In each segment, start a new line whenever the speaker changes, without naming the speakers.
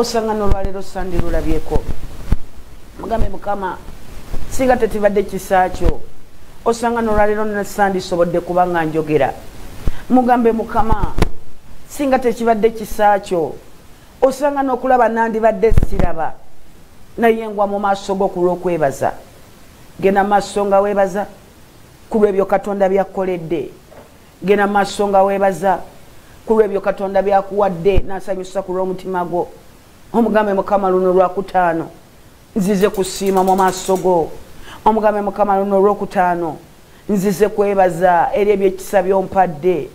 osanga nolwalero sandi lulabyeko mugambe mukama singa tetibadde kisakyo osanga nolwalero nasandi sobodde kubanga njogera mugambe mukama singa tekibadde kisakyo osanga nokulaba nandi badde siraba naye ngwa mu maaso go kulw'okwebaza genda maaso nga weebaza kulw'ebyo katonda byakoledde genda maaso nga weebaza kulw'ebyo katonda byakuwadde nasanyusa ku lw'omutima gwo omugambe mukama luno lwakutaano nzize kusiima mu maaso go omugambe mukama luno lwokutaano nzize kwebaza eri ebyekisa byompadde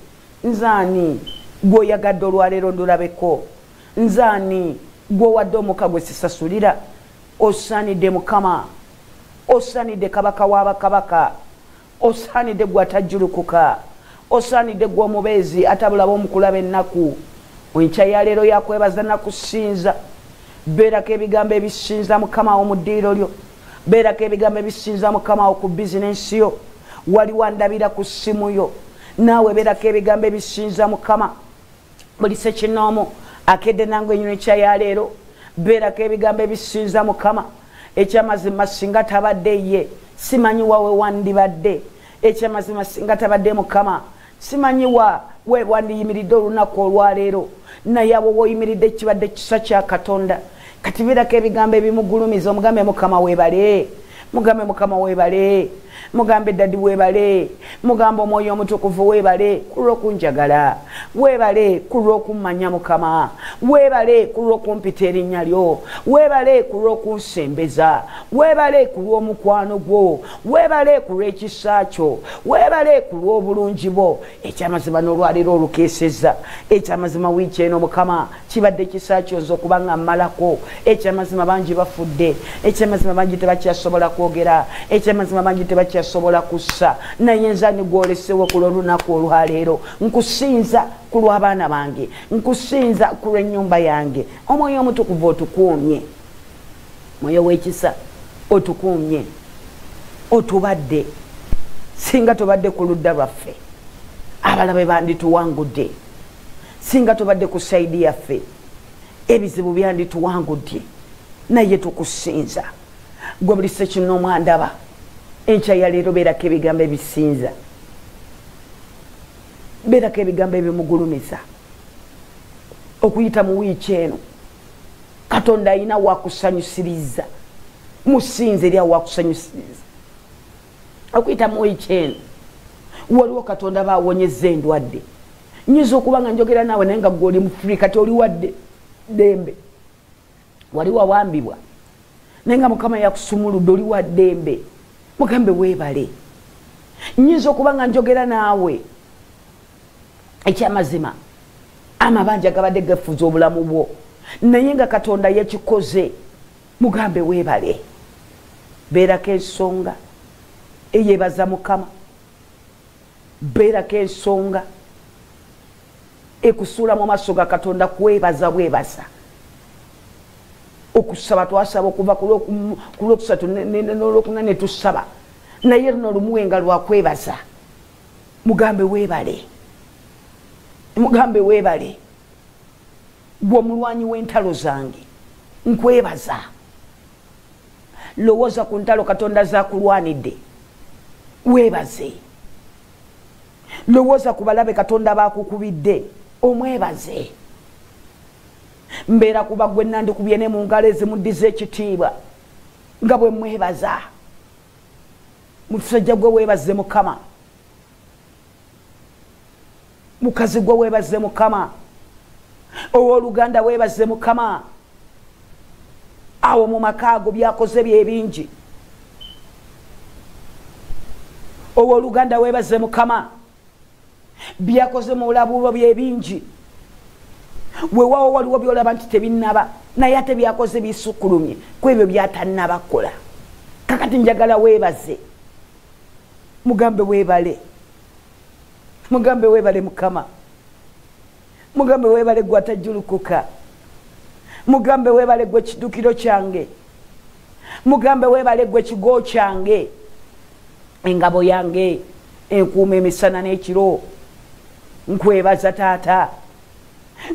nzaani gwoyagadde olwaleero ndulabeko nzaani gwowadde omuka gwe sisasulira osaanidde mukama osaanidde kabaka w'abakabaka osaanidde gwatajjulukuka osaanidde gw'omubeezi atabulaba omukulaba ennaku enkya ya leero yakwebaza nakusinza beerako ebigambo ebisinza mukama wo mu ddiiro lyo beerako ebigambo ebisinza mukama wo ku bizinensi yo wali wandabira ku ssimu yo naawe beerako ebigambo ebisinza mukama buli sekinoomu akedde nange enyuno ekya ya leero beerako ebigambo ebisinza mukama ekyamazima singa tabadde ye simanyi wawe wandibadde ekyamazima singa tabadde mukama simanyi wa we wandiyimiridde olunaku olwaleero naye abo woyimiridde kibadde kisa kya katonda kati beerako ebigambo ebimugulumiza omugambe mukama weebale mugambe mukama weebale mugambe dadi weebale mugambe omwoyo omutukuvu weebale kulw'okunjagala weebale kulw'okummanya mukama weebale kulw'okumpita erinnya lyo weebale kulw'okunsembeza weebale kulw'omukwano gwo weebale kulw'ekisa kyo weebale kulw'obulungi bwo ekyamazima n'olwaleero olukeeseza ekyamazima wiiki eno mukama kibadde kisa kyonza okuba nga mmalako ekyamazima bangi bafudde ekyamazima bangi tebakyasobola kwogera ekyamazima bangi tebakyasobola kussa naye nzani gwolesewo ku lw'olunaku olwaleero nkusinza ku lw'abaana bange nkusinza ku lw'ennyumba yange omwoyo omutukuvu otukuumye mwoyo w'ekisa otukuumye otubadde singa tubadde ku ludda lwaffe abalabe bandituwangudde singa tubadde ku saidi yaffe ebizibu byandituwangudde naye tukusinza gwe buli sekinoomu andaba enkya ya leero beerako ebigambo ebisinza beerako ebigambo ebimugulumiza okuyita mu wiiki eno katonda alina wakusanyusiriza musinze eri awakusanyusiriza okuyita mu wiiki eno waliwo katonda baawonyeza endwadde nyinza okuba nga njogera naawe naye nga gwe oli mu free kati oli wadde dembe wali wawambibwa naye nga mukama yakusumuludde oli wa ddembe mugambe weebale nyinza okuba nga njogera naawe ekyamazima amabanja gabadde gafuza obulamu bwo naye nga katonda yakikoze mugambe weebale beerako ensonga eyeebaza mukama beerako ensonga ekusuula mu maaso ga katonda kwebaza bwebaza okusaba twasaba okuva ku lwokusatu n'olwokuna ne tusaba naye luno lumuwenga lwakwebaza mugambe weebale mugambe weebale gwe omulwanyi w'entalo zange nkwebaza lowooza ku ntalo katonda zakulwanidde weebaze lowooza ku balabe katonda bakukubidde omwebaze mbeera kuba gwe nandikubye ne mu ngalo ezimuddiza ekitiibwa nga bwe mwebaza musajja gwe weebaze mukama mukazi gwe weebaze mukama owooluganda weebaze mukama awo mu maka ago byakoze byebingi owooluganda weebaze mukama byakoze mu bulabuulwo byebingi weewaawo waliwo byolaba nti tebinnaba naye ate byakoze bisukkulumye ku ebyo byatannaba kukola kakati njagala weebaze mugambe weebale mugambe weebale mukama mugambe weebale gwe atajjulukuka mugambe weebale gwe kiddukiro kyange mugambe weebale gwe kigo kyange engabo yange enkuuma emisana n'ekiro nkwebaza taata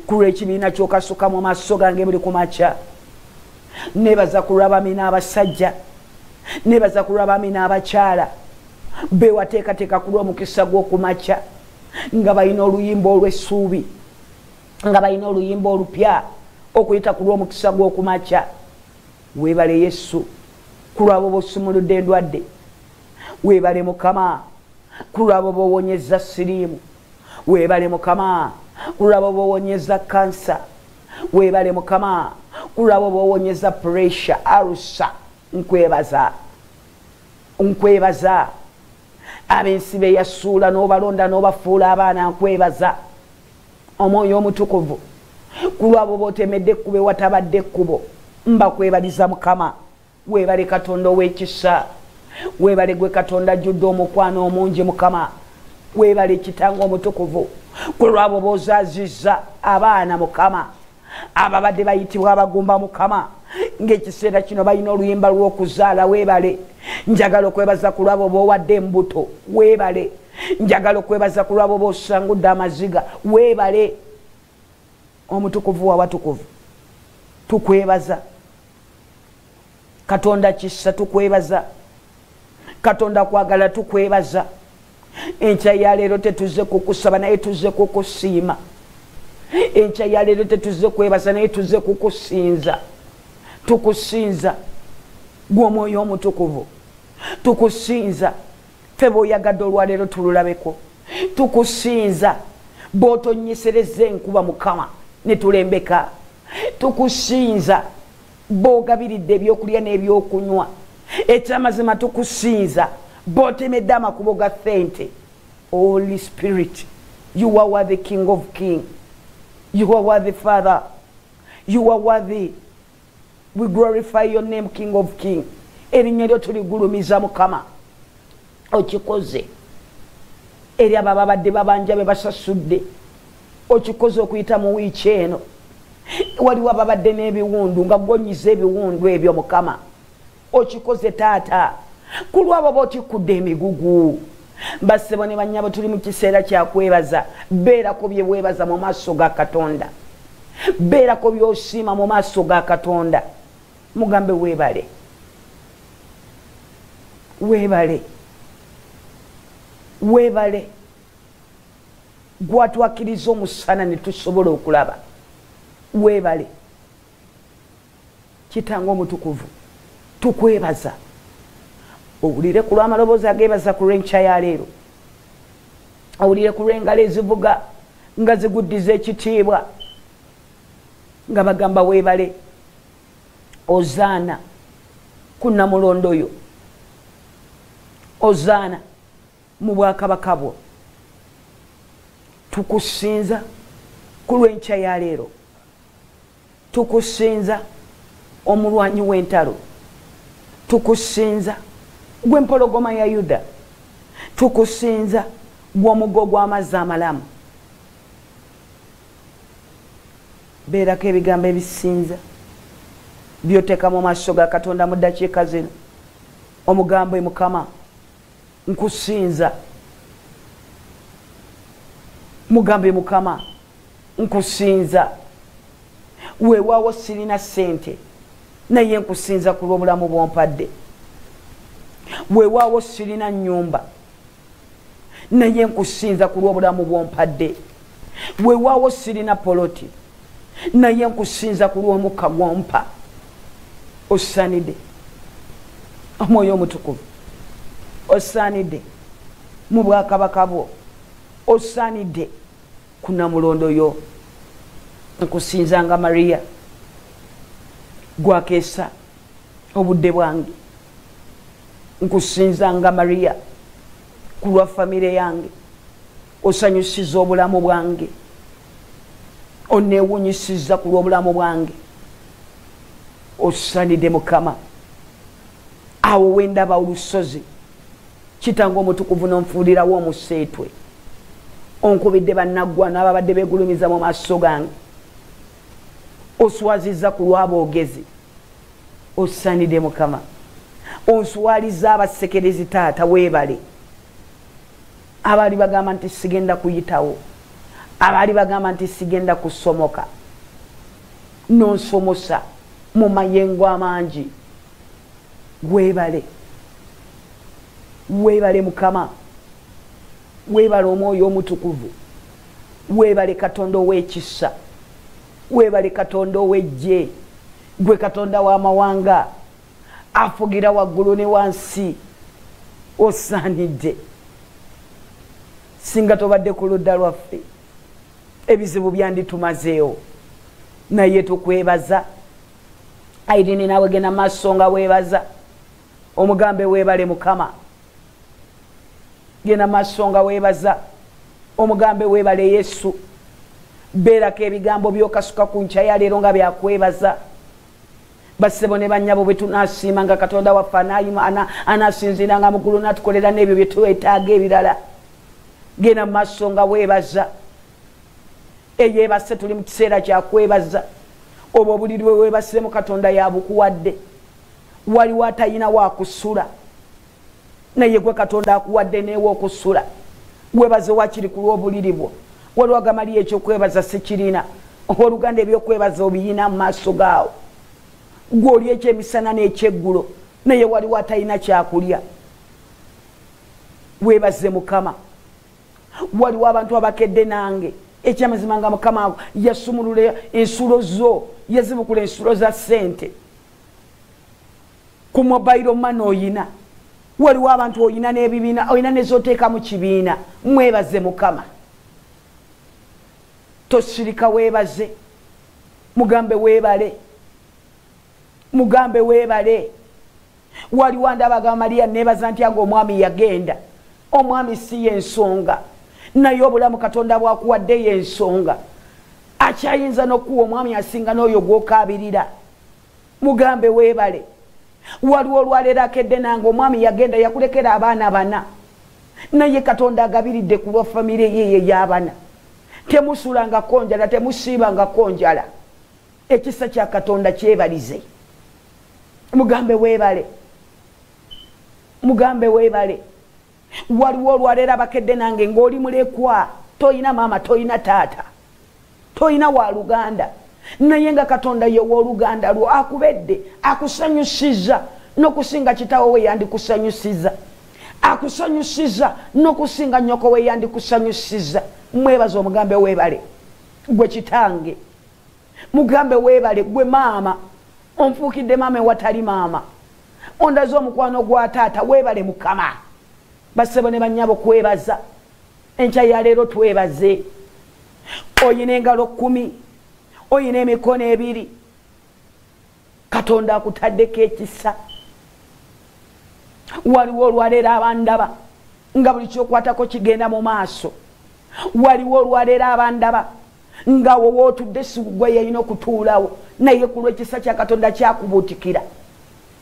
kulwa ekibiina kyokasuka mu maaso gange buli kumakya. Nebaza kulwa abaami n'abasajja, nebaza kulwa abaami n'abakyala bewateekateeka kulwa omukisa gw'okumakya nga balina oluyimba olw'essuubi, nga balina oluyimba olupya okuyita kulwa omukisa gw'okumakya. Weebale Yesu kulwabo b'osumuludde endwadde, weebale Mukama kulwabo b'owonyeza siriimu, weebale Mukama kulwabo b'owonyeza kansa, weebale Mukama kulwabo b'owonyeza pressure, arusa. Nkwebaza, nkwebaza ab'ensi be yasuula n'obalonda n'obafuula abaana, nkwebaza Omwoyo Omutukuvu kulwabo b'otemedde ekkubo ewatabadde ekkubo. Mbakwebaliza Mukama. Weebale Katonda ow'ekisa, weebale gwe Katonda ajjudde omukwano omungi Mukama. Weebale Kitange Omutukuvu kulwabo b'ozaazizza abaana Mukama ababadde bayitibwa abagumba Mukama, ng'ekiseera kino balina oluyimba lw'okuzaala. Weebale. Njagala okwebaza ku lwabo b'owadde embuto. Weebale. Njagala okwebaza ku lwabo b'osangudde amaziga. Weebale. Omutukuvu w'Abatukuvu tukwebaza. Katonda kisa tukwebaza. Katonda kwagala tukwebaza. Enkya ya leero tetuze kukusaba naye tuze kukusiima. Enkya ya leero tetuze kwebaza naye tuze kukusinza. Tukusinza gwe Omwoyo Omutukuvu, tukusinza ffe b'oyagadde olwaleero tululabeko. Tukusinza b'otonyesereza enkuba Mukama ne tulembeka. Tukusinza b'ogabiridde ebyokulya n'ebyokunywa. Ekyamazima tukusinza b'otemedde amakubo ga ffente. Holy Spirit, you are worthy, King of Kings. You are worthy, Father. You are worthy. We glorify your name, King of Kings. Erinnya lyo tuligulumiza Mukama. Okikoze eri abo ababadde babanja be basasudde. Okikoze okuyita mu wiiki eno. Waliwo ababadde n'ebiwundu nga gonyiza ebiwundu ebyo Mukama. Okikoze Taata ku lwabo b'otikudde emigugu. Bassebo ne bannyabo tuli mu kiseera kya kwebaza. Beerako bye weebaza mu maaso ga Katonda. Beerako by'osiima mu maaso ga Katonda. Mugambe weebale. Weebale. Weebale. Gwatwakiriza omusana ne tusobola okulaba. Weebale. Kitange Omutukuvu tukwebaza. Owulire ku lw'amaloboozi ageebaza ku lw'enkya ya leero. Owulire ku lw'engalo ezivuga nga ziguddiza ekitiibwa nga bagamba weebale. Ozaana ku Namulondo oyo. Ozaana mu bwakabaka bwo. Tukusinza ku lw'enkya ya leero. Tukusinza omulwanyi w'entalo. Tukusinza gwe mpologoma ya Yuda. Tukusinza gwe omuggo gw'amazzi amalamu. Beerako ebigambo ebisinza byoteeka mu maaso ga Katonda mu ddakiika zino. Omugambe Mukama nkusinza. Mugambe Mukama nkusinza. Weewaawo sirina ssente naye nkusinza ku lw'obulamu bw'ompadde. Weewaawo sirina nnyumba naye nkusinza ku lw'obulamu bw'ompadde. Weewaawo sirina poloti naye nkusinza ku lw'omukka gw'ompa. Osaanidde Omwoyo Omutukuvu. Osaanidde mu bwakabaka bwo. Osaanidde ku Namulondo yo. Nkusinzanga Maria gwakeesa obudde bwange. Nkusinzanga Maria ku lwa famire yange. Osanyusiza obulamu bwange. Onneewunyisiza ku lw'obulamu bwange. Osaanidde Mukama. Awo wendaba olusozi Kitange Omutukuvu n'onfuulirawo omuseetwe. Onkubidde bannaggwa n'ababadde beegulumiza mu maaso gange. Oswazizza ku lw'aboogezi. Osaanidde Mukama. Onswaliza abasekerezi Taata weebale. Abaali bagamba nti sigenda kuyitawo. abali bagamba nti sigenda kusomoka nonsomosa mu mayengo amangi webale mukama webale omwoyo omutukuvu webale katonda ow'ekisa webale katonda ow'eggye gwe katonda w'amawanga afugira waggulu ne wansi osaanidde singa tobadde ku ludda lwaffe ebizibu byanditumazeewo naye tukwebaza Irene nawe genda maaso nga weebaza omugambe weebale mukama genda maaso nga weebaza omugambe weebale Yesu beerako ebigambo by'okasuka ku nkya ya leero nga byakwebaza bassebo ne bannyabo bwe tunaasiima nga katonda waffe anaasinziiranga mu ggulu n'atukolera n'ebyo bye twetaaga ebirala genda mu maaso nga weebaza eyeebase tuli mu kiseera kyakwebaza oba obuliri bwe weebasemu katonda yabukuwadde waliwo atalina waakusula naye gwe katonda akuwadde neewe okusula weebaze wakiri ku lw'obuliri bwo waliwo agamali ekyokwebaza sikirina oluganda ebyokwebaza obiyina mu maaso gaawo gwe oli ekyemisana n'ekyeggulo naye waliwo atalina kyakulya weebaze mukama waliwo abantu abakedde nange ekyamazima nga mukama yasumulula ensulo zo yazibukula ensulo za ssente ku mobile money oyina waliwo abantu oyina n'ebibiina oyina nezoteeka mu kibiina mwebaze mukama tosirika weebaze mugambe weebale waliwo ndabaga Maria nebaza ntya ng'omwami yagenda omwami si yensonga naye obulamu katonda bwakuwadde yensonga akyayinza n'okuwa omwami asinga n'oyo gw'okaabirira mugambe weebale waliwo olwaleero akedde nange omwami yagenda yakulekera abaana 4 naye katonda agabiridde ku lwa famire ye y'abana temusulangako njala temusiibangako njala ekisa kya katonda kyebalize mugambe weebale waliwo olwaleero abakedde nange ng'oli mulekwa toyina maama toyina taata toyina wa luganda naye nga katonda ye w'oluganda lwo akubedde akusanyusiza n'okusinga kitaawo we yandikusanyusiza akusanyusiza n'okusinga nnyoko we yandikusanyusiza mwebaze omugambe weebale gwe kitange mugambe weebale gwe maama onfuukidde maama ewatali maama ondaze omukwano gwa taata weebale mukama bassebo ne bannyabo kwebaza enkya ya leero twebaze oyina engalo 10 oyina emikono 2 katonda akutaddeko ekisa waliwo olwaleero abandaba nga buli kyokwatako kigenda mu maaso waliwo olwaleero abandaba nga wowe otudde sigugwe yalina okutuulawo naye ku lw'ekisa kya katonda kyakubuutikira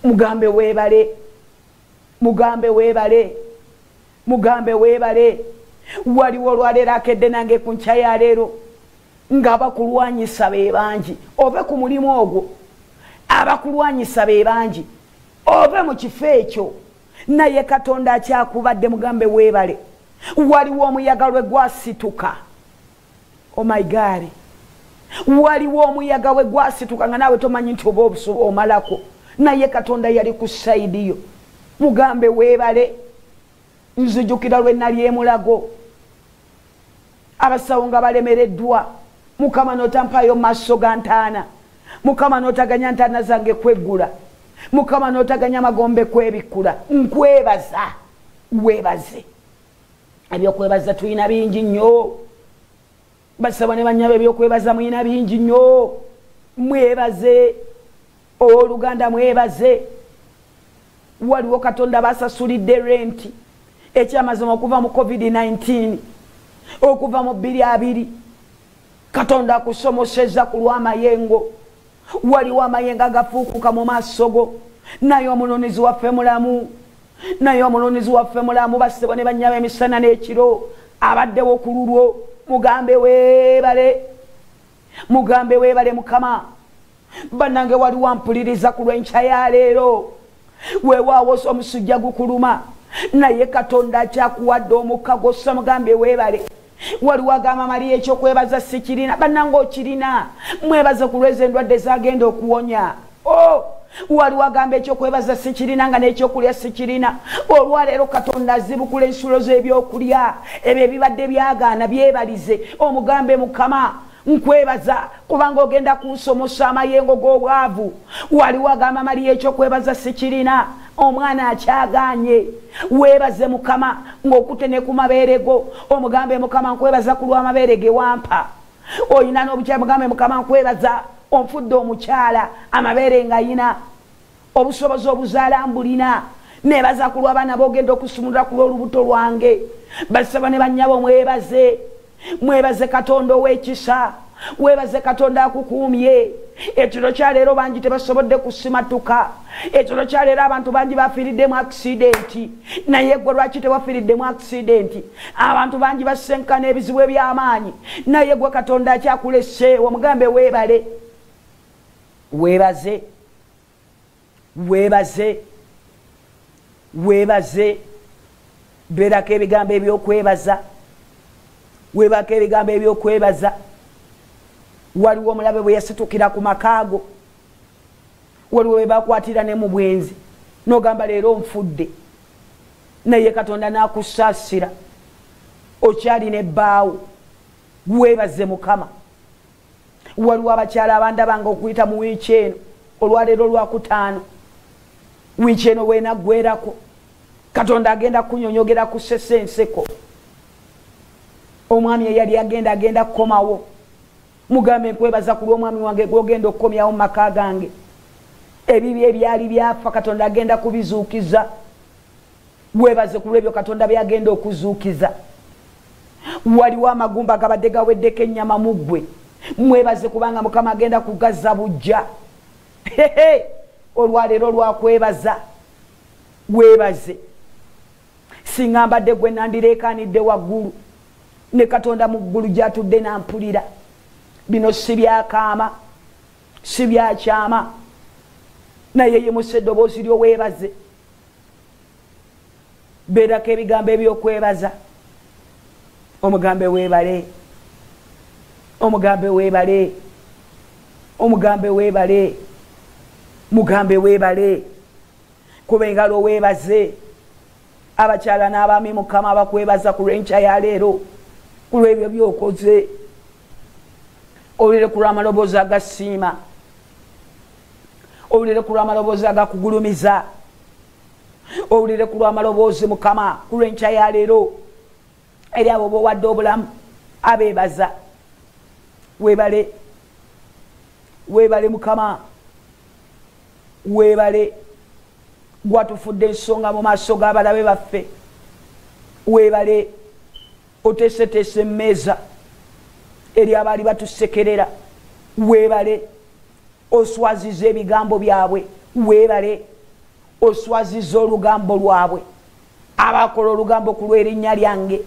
mugambe weebale waliwo olwaleero akedde nange ku nkya ya leero ng'abakulwanyisa be bangi ove ku mulimu ogwo abakulwanyisa be bangi ove mu kifo ekyo naye katonda akyakubadde mugambe weebale waliwo omuyaga lwe gwasituka oh my God waliwo omuyaga we gwasituka nga naawe tomanyi nti oba omalako naye katonda yali ku sayidi yo mugambe weebale nzijukira lwe nali emulago abasawo nga balemereddwa mukama n'otampayo maaso ga ntaana mukama n'otaganya ntaana zange kweggula mukama n'otaganya magombe kwebikkula nkwebaza weebaze ebyokwebaza tulina bingi nnyo basaba ne bannyabo ebyokwebaza mulina bingi nnyo mwebaze oluganda mwebaze waliwo katonda basasulidde renti ekyamazima okuva mu COVID-19 okuva mu 2020 katonda akusomoseza ku lw'amayengo waliwo amayengo agafuukuka mu maaso go naye omunoonyezi waffe mulamu bassebo ne bannyabo emisana n'ekiro abaddewo ku lulwo mugambe weebale mukama bannange waliwo ampuliriza ku lw'enkya ya leero weewaawo omusujja gukuluma naye katonda akyakuwadde omukka gwossa mugambe weebale waliwo agamba Mariya ekyokwebaza sikirina bannange okirina mwebaze kulweza endwadde zagenda okuwonya waliwo agamba ekyokwebaza sikirina nga n'ekyokulya sikirina olwaleero Katonda azibukula ensulo z'ebyokulya ebyo ebibadde byagaana byebalize omugambe Mukama nkwebaza kubanga ogenda kunsomosa amayengo g'obwavu waliwo agamba Mariya ekyokwebaza sikirina omwana akyaganye webaze Mukama ng'okutene ku mabeere go omugambe Mukama nkwebaza ku lw'amabeere ge wampa oyina n'obukyala mugambe Mukama nkwebaza onfudde omukyala amabeere ng'ayina obusobozi obuzaala mbulina nebaza ku lw'abaana b'ogenda okusumulula ku lw'olubuto lwange basaba ne bannyabo mwebaze Katonda ow'ekisa webaze Katonda akukuumye ekiro kya leero bangi tebasobodde kusimatuka ekiro kya leero abantu bangi bafiiridde mu accidenti naye gwe lwaki tewafiiridde mu accidenti abantu bangi basenkana ebizibu eby'amaanyi naye gwe Katonda akyakulese omugambe weebale webaze beerako ebigambo ebyokwebaza weebako ebigambo ebyokwebaza waliwo omulabe bwe yasitukira ku makaago waliwo bwe bakwatira ne mu bwenzi n'ogamba leero nfudde naye Katonda n'akusaasira okyalina ebbaawo weebaze Mukama waliwo abakyala abandabanga okuyita mu wiiki eno olwaleero Lwakutaano wiiki eno weenaggwerako Katonda agenda kunyonyogera ku sesenseko omwami eyali agenda kukomawo mugambe nkwebaza ku lw'omwami wange gwogenda okukomyawo mu maka gange ebibi ebyali byafa Katonda agenda kubizuukiza webaze ku lw'ebyo Katonda byagenda okuzuukiza waliwo amagumba agabadde gaweddeko ennyama mu ggwe mwebaze kubanga Mukama agenda kugazza bujja olwaleero lwakwebaza webaze singa mbadde gwe nandireekanidde waggulu ne Katonda mu ggulu gyatudde nampulira bino si byakaama si byakyama naye ye musa eddoboozi lyo weebaze beerako ebigambo ebyokwebaza omugambe weebale omugambe weebale omugambe weebale mugambe weebale kuba engalo weebaze abakyala n'abaami Mukama bakwebaza ku lw'enkya ya leero ku lw'ebyo byokoze owulire ku lw'amaloboozi agasiima owulire ku lw'amaloboozi agakugulumiza owulire ku lw'amaloboozi Mukama ku lw'enkya ya leero eri abo bowadde obulamu abeebaza weebale Mukama weebale gwatufudde ensonga mu maaso g'abalabe baffe weebale oteeseteese emmeeza eri abaali batusekerera weebale oswaziza ebigambo byabwe weebale oswaziza olugambo lwabwe abakola olugambo ku lw'erinnya lyange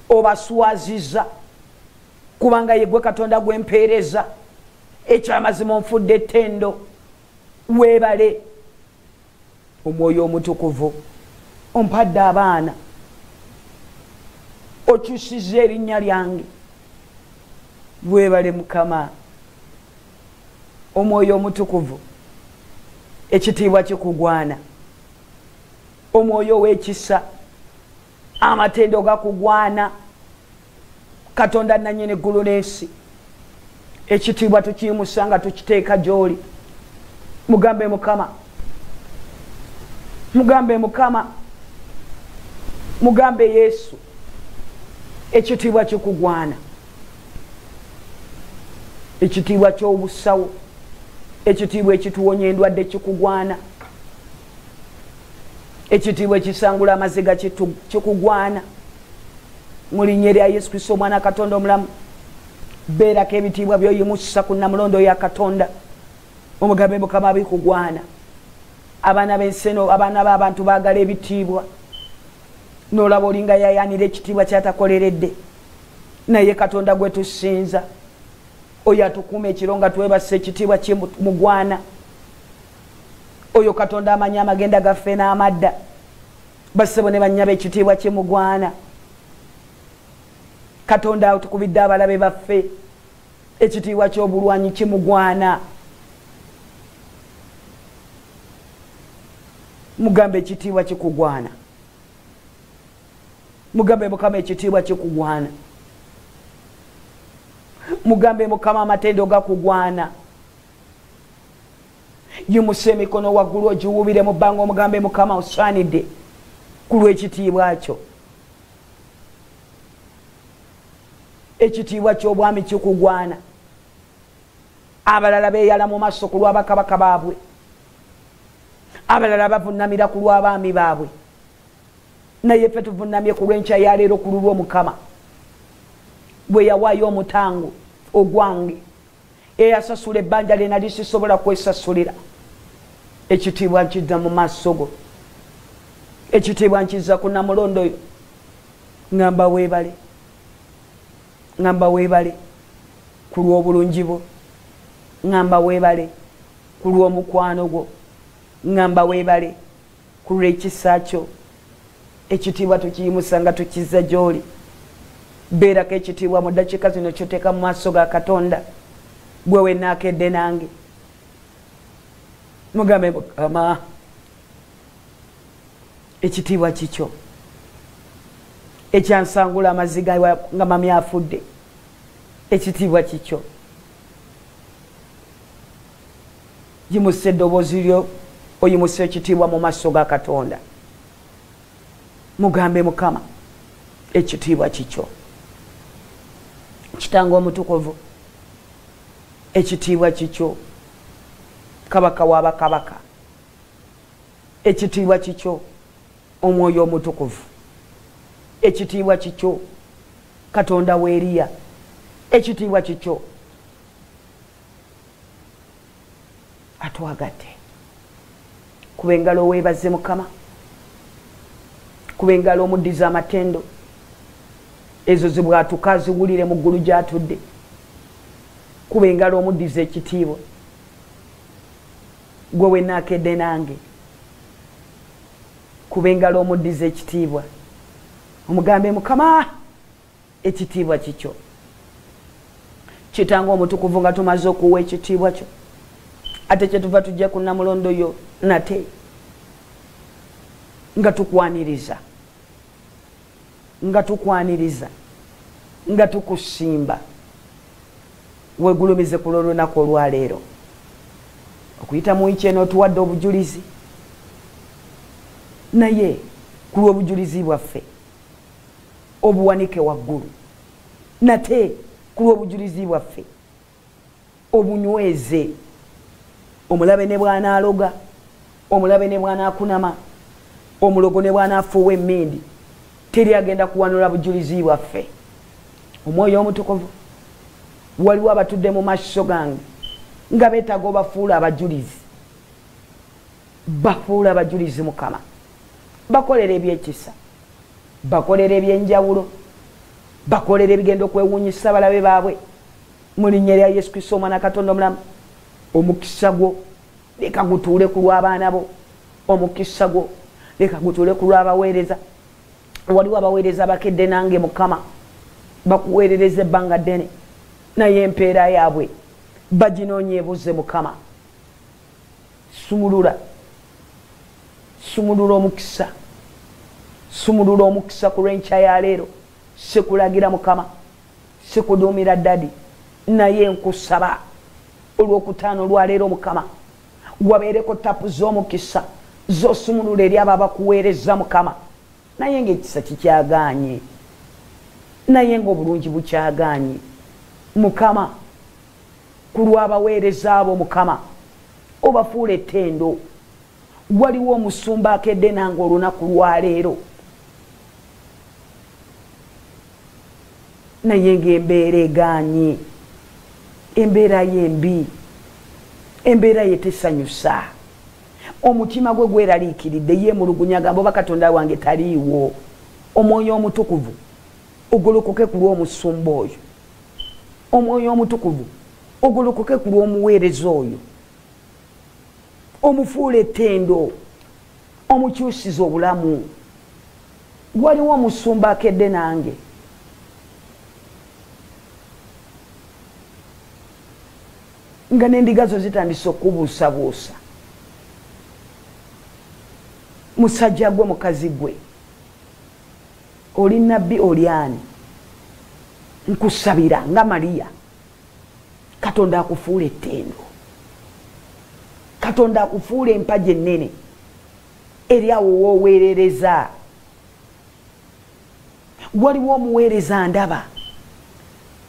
obaswaziza kubanga ye gwe Katonda gwempeereza ekyamazima onfudde ettendo weebale omwoyo omutukuvu ompadde abaana okyusiza erinnya lyange weebale Mukama omwoyo omutukuvu ekitiibwa kikugwana omwoyo ow'ekisa amatendo gakugwana Katonda nannyini eggulu n'ensi ekitiibwa tukiyimusa nga tukiteeka gy'oli mugambe Mukama mugambe Yesu ekitiibwa kikugwana ekitiibwa ky'obusawo ekitiibwa ekituwonya endwadde kikugwana ekitiibwa ekisangula amaziga kikugwana mu linnya lya Yesu Kristo omwana Katonda omulamu beerako ebitiibwa by'oyimusa ku Namulondo ya Katonda omugambe Mukama bikugwana abaana b'enseno abaana b'abantu baagala ebitiibwa n'olaba olinga yayanira ekitiibwa kyatakoleredde naye Katonda gwe tusinza oyo atukuuma ekiro nga twebasa ekitiibwa kimugwana oyo Katonda amanyi amagenda gaffe n'amadda bassebo ne bannyaba ekitiibwa kimugwana Katonda atukubidde abalabe baffe ekitiibwa ky'obulwanyi kimugwana. Mugambe ekitiibwa kikugwana. Mugambe Mukama ekitiibwa kikugwana. Mugambe Mukama amatendo gakugwana. Yimuse emikono waggulu ogiwubire mu bbanga omugambe Mukama osaanidde ku lw'ekitiibwa kyo. Ekitiibwa ky'obwami kikugwana. Abalala beeyala mu maaso ku lw'abakabaka baabwe. Abalala bavunnamira ku lw'abaami baabwe. Naye ffe tuvunnamye ku lw'enkya ya leero ku lulwo Mukama bwe yawaayo omutango ogwange eyasasula ebbanja lye nali sisobola kwesasulira. Ekitiibwa nkizza mu maaso go. Ekitiibwa nkizza ku Namulondo oyo. Ngamba weebale. Ngamba weebale ku lw'obulungi bwo. Ngamba weebale ku lw'omukwano gwo. Ngamba weebale ku lw'ekisa kyo. Ekitiibwa tukiyimusa nga tukizza gy'oli. Beerako ekitiibwa mu ddakiika zino kyoteeka mu maaso ga Katonda gwe wennaakedde nange. Mugambe Mukama ekitiibwa kikyo ekyansangula amazzi nga mami afudde. Ekitiibwa kikyo. Yimusa eddoboozi lyo oyimusa ekitiibwa mu maaso ga Katonda. Mugambe Mukama ekitiibwa kikyo. Kitange omutukuvu ekitiibwa kikyo. Kabaka w'abakabaka ekitiibwa kikyo. Omwoyo omutukuvu ekitiibwa kikyo. Katonda w'Eriya ekitiibwa kikyo. Atwagadde kuba engalo weebaze Mukama. Kuba engalo omuddiza amatendo ezo zibwatuka ziwulire mu ggulu gy'atudde. Kuba engalo omuddiza ekitiibwa gwe wennaakedde nange. Kuba engalo omuddiza ekitiibwa omugambe Mukama ekitiibwa kikyo. Kitange omutukuvu nga tumaze okuwa ekitiibwa kyo ate kyetuva tujja ku Namulondo yo nate nga tukwaniriza nga tukusimba. Weegulumize ku lw'olunaku olwaleero okuyita mu wiki eno otuwadde obujulizi. Naye ku lw'obujulizi bwaffe obuwanike waggulu. Nate ku lw'obujulizi bwaffe obunyweze. Omulabe ne bw'anaaloga, omulabe ne bw'anaakunama, omulogo ne bw'anaafuuwa emmindi, teri agenda kuwanula bujulizi bwaffe. Omwoyo omutukuvu waliwo abatudde mu maaso gange nga beetaaga obafuula abajulizi. Bafuula abajulizi Mukama. Bakolera ebyekisa, bakolera ebyenjawulo, bakolera ebigenda okwewuunyisa abalabe baabwe mu linnya lya Yesu Kristo omwana Katonda omulamu. Omukisa gwo leka gutuule ku lw'abaana bo. Omukisa gwo leka gutuule ku lw'abaweereza. Waliwo abaweereza abakedde nange Mukama bakuweerereza ebbanga ddene naye empeera yaabwe baginoonye ebuze Mukama. Sumulula omukisa. Sumulula omukisa ku lw'enkya ya leero. Sikulagira Mukama, sikuduumira ddadi, naye nkusaba olw'okutaano olwaleero Mukama wabeereko tapu z'omukisa z'osumulula eri abo abakuweereza Mukama. Naye ng'ekisa kikyagaanye, naye ng'obulungi bukyagaanye Mukama. Ku lw'abaweereza abo Mukama obafuula ettendo. Waliwo omusumba akedde nange olunaku lwaleero naye ng'embeera egaanye. Embeera yembi, embeera ye tesanyusa. Omutima gwe gweraliikiridde yeemulugunya agamba oba Katonda wange taliiwo. Omwoyo omutukuvu ogolokoke ku lw'omusumba oyo. Omwoyo omutukuvu ogolokoke ku lw'omuweereza oyo. Omufuula ettendo, omukyusiza obulamu. Waliwo omusumba akedde nange nga n'endiga zo zitandise okubuusabuusa. Musajja gwe mukazi gwe oli nabbi oli ani? Nkusabira nga Maria, Katonda akufuule ettendo, Katonda akufuule empagi ennene eri awo wooweerereza. Waliwo omuweereza ndaba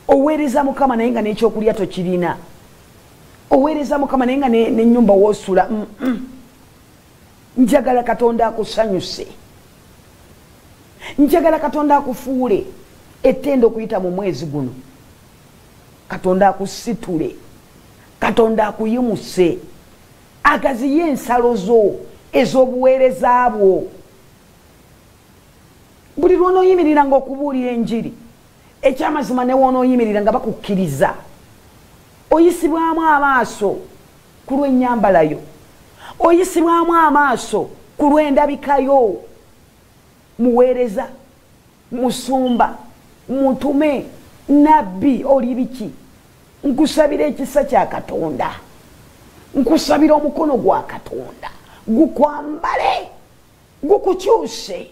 oweereza Mukama naye nga n'ekyokulya tokirina, oweereza Mukama naye nga n'ennyumba woosula. Njagala Katonda akusanyuse, njagala Katonda akufuule ettendo okuyita mu mwezi guno, Katonda akusitule, Katonda akuyimuse, agaziye ensalo zo ez'obuweereza bwo. Buli lw'onooyimirira ng'okubuulira enjiri, ekyamazima ne w'onooyimirira nga bakukkiriza, oyisibwamu amaaso ku lw'ennyambalayo, oyisibwamu amaaso ku lw'endabikayo. Muweereza, musumba, mutume, nabbi, oli biki? Nkusabira ekisa kya Katonda, nkusabira omukono gwa Katonda gukwambale, gukukyuse.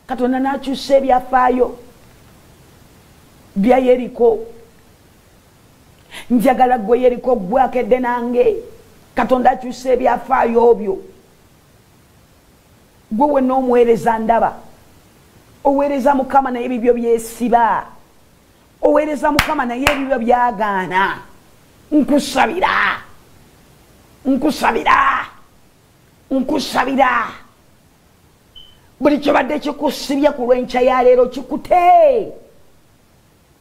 Katonda n'akyusa ebyafaayo bya Yeriko. Njagala gwe Yeriko gwakedde nange, Katonda akyusa ebyafaayo byo. Gwe wenna omuweereza ndaba, oweereza Mukama naye ebibyo byesiba, oweereza Mukama naye ebibyo byagaana. Nkusabira, nkusabira, nkusabira, buli kibadde kikusibye ku lw'enkya ya leero kikute.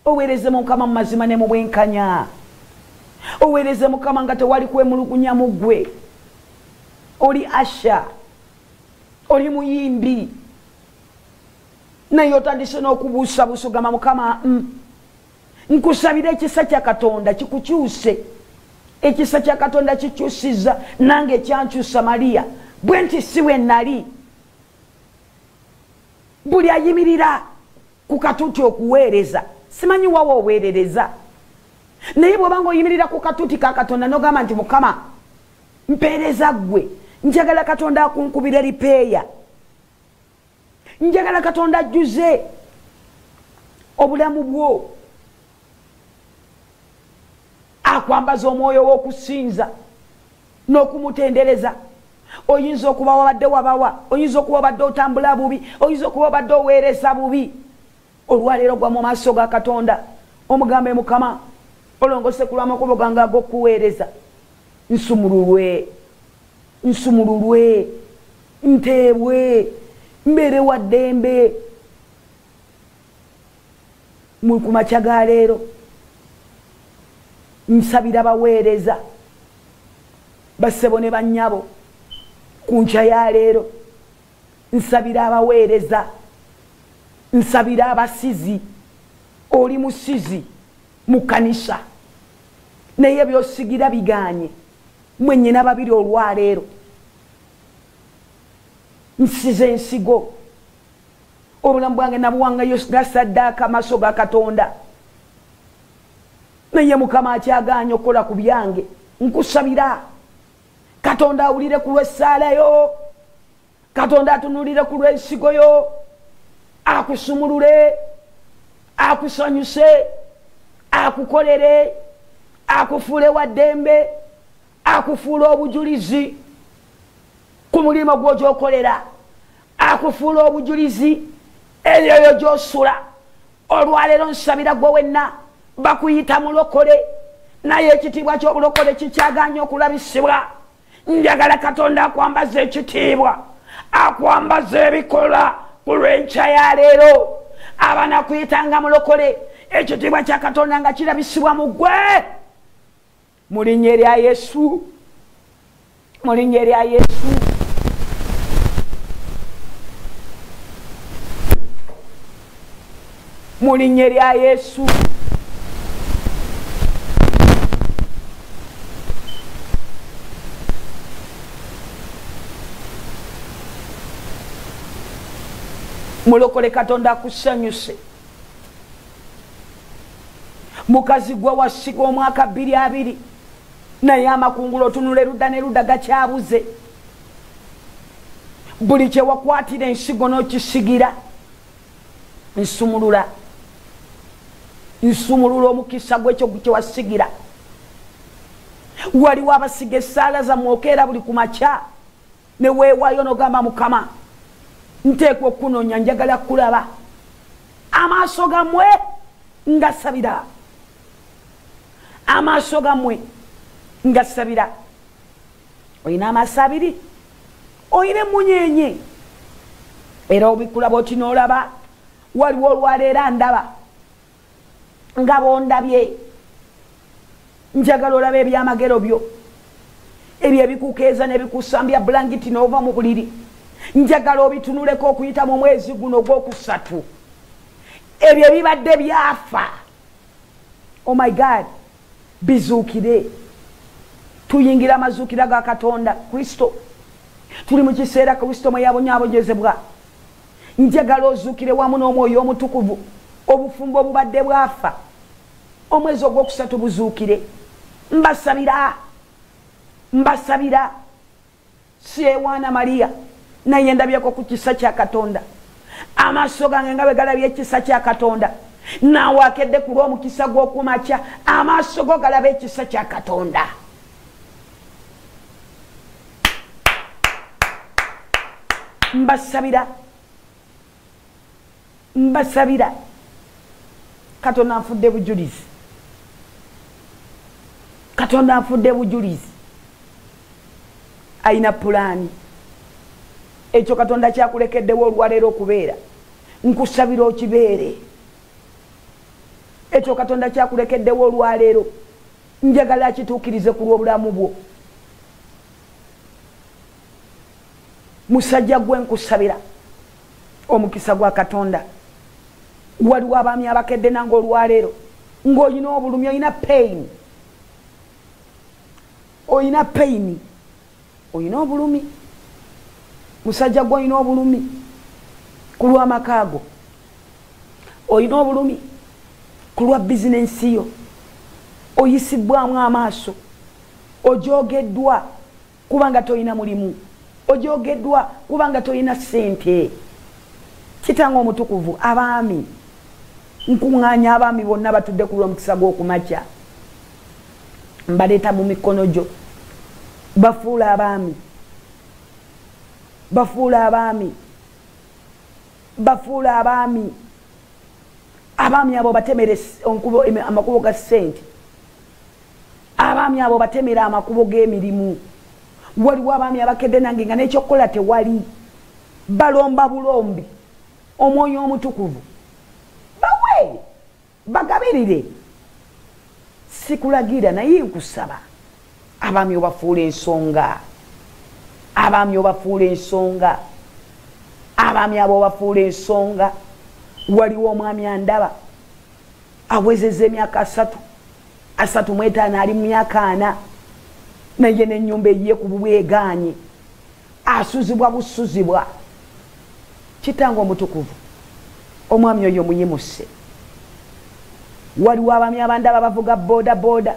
Oweereze Mukama mu mazima ne mu bwenkanya, oweereze Mukama nga tewali kwemulugunya mu ggwe. Oli Asha, oli muyimbi, naye otandise n'okubuusabuusa ogamba Mukama, nkusabira ekisa kya Katonda kikukyuse. Ekisa kya Katonda kikyusiza nange ekyankyusa Maria, bwe nti si bwe nali. Buli ayimirira ku katuuti okuweereza, simanyi wawa oweerereza, naye bw'obanga oyimirira ku katuuti ka Katonda n'ogamba nti Mukama mpeereza ggwe, njagala Katonda akunkubira ripeeya, njagala Katonda ajjuze obulamu bwo, akwambaza omwoyo w'okusinza n'okumutendereza. Oyinza okuba wabadde wabawa, oyinza okuba obadde otambula bubi, oyinza okuba obadde oweereza bubi. Olwaleero gwa mu maaso ga Katonda omugambe Mukama olongose ku lw'amakubo gange ag'okuweereza. Nsumululwe, nsumululwe, nteebwe, mbeere wa ddembe. Ku makya ga leero nsabira abaweereza, bassebo ne bannyabo. Ku nkya ya leero nsabira abaweereza, nsabira abasizi. Oli musizi mu kkanisa naye by'osigira bigaanye, mwennyina babiri olwaleero. Nsize ensigo, obulamu bwange nabuwangayo nga ssaddaaka maaso ga Katonda, naye Mukama akyagaanye okukola ku byange. Nkusabira Katonda awulire ku lw'essaala yo, Katonda atunulire ku lw'ensigo yo, akusumulule, akusanyuse, akukolere, akufuule wa ddembe, akufuule obujulizi ku mulimu gw'ogyokolera, akufuule obujulizi eyo gy'osula. Olwaleero nsabira gwe wenna bakuyita mulokole, naye ekitiibwa ky'obulokole kikyagaanye okulabisibwa. Njagala Katonda akwambaza ekitiibwa, akwambaza ebikola ku lw'enkya ya leero. Abaana kuyitanga mulokole, ekitiibwa kya Katonda nga kirabisibwa mu ggwe. Mu linnya erya Yesu, mu linnya erya Yesu. Mu linnya erya Yesu. Mulokole Katonda akusanyuse, mukazi gwa wasiga omwaka 2 naye amakungula otunula erudda nerudda gakyabuze buli kye wakwatira ensigo n'okisigira nsumulula omukisa gw'ekyo kye wasigira waliwo abasiga essaala zammwe okeera buli ku makya ne weewaayo n'ogamba Mukama nteekwa okunoonya njagala kulaba amaaso gammwe ngasabira amaaso gammwe ngasabira oyina amaaso abiri oyina emunyenye era obikulaba oti n'olaba waliwo olwaleero ndaba nga bondabye njagala olaba ebyamagero byo ebyo ebikukeeza nebikusambya bulangiti n'ova mu buliri njagala obitunuleko okuyita mu mwezi guno ogwokusatu ebyo ebibadde byafa oh my God bizuukire tuyingira amazuukira ga Katonda Kristo tuli mu kiseera Kristo mwe yabonyaabonyezebwa njagala ozuukire wamu n'omwoyo omutukuvu obufumbo obubadde bwafa omwezi ogwokusatu buzuukire mbasabira si ewaana Maria naye ndabyeko ku kisa kya Katonda amaaso gange nga bwe galabye ekisa kya Katonda naawe akedde ku lw'omukisa gw'okumakya amaaso go galaba ekisa kya Katonda mbasabira Katonda anfudde bujulizi Katonda anfudde bujulizi ayina pulaani ekyo Katonda kyakulekeddewo olwaleero okubeera nkusabira okibeere ekyo Katonda kyakulekeddewo olwaleero njagala akituukirize ku lw'obulamu bwo musajja gwe nkusabira omukisa gwa Katonda waliwo abaami abakedde nange olwaleero ng'olina obulumi oyina pain oyina obulumi musajja gwe oyina obulumi ku lw'amakaago oyina obulumi ku lwa bizinensi yo oyisibbwamu amaaso ojogeddwa kubanga toyina mulimu ojogeddwa kubanga toyina ssente Kitange omutukuvu abaami nkuŋŋaanya abaami bonna batudde ku lw'omukisa gw'okumakya mbaleeta mu mikono gyo bafuula abaami abo batemere amakubo ga ssente abaami abo batemere amakubo g'emirimu waliwo abaami abakedde nange nga n'ekyokukola tewali balomba bulombi omwoyo omutukuvu bawe bagabirire sikulagira naye nkusaba abaami obafuula ensonga abaami abo obafuula ensonga waliwo omwami andaba awezezza emyaka 35 ali mu myaka 4 naye n'ennyumba eyiye ku bubwegaanye asuzibwa busuzibwa Kitange omutukuvu omwami oyo muyimuse waliwo abaami abandaba bavuga boda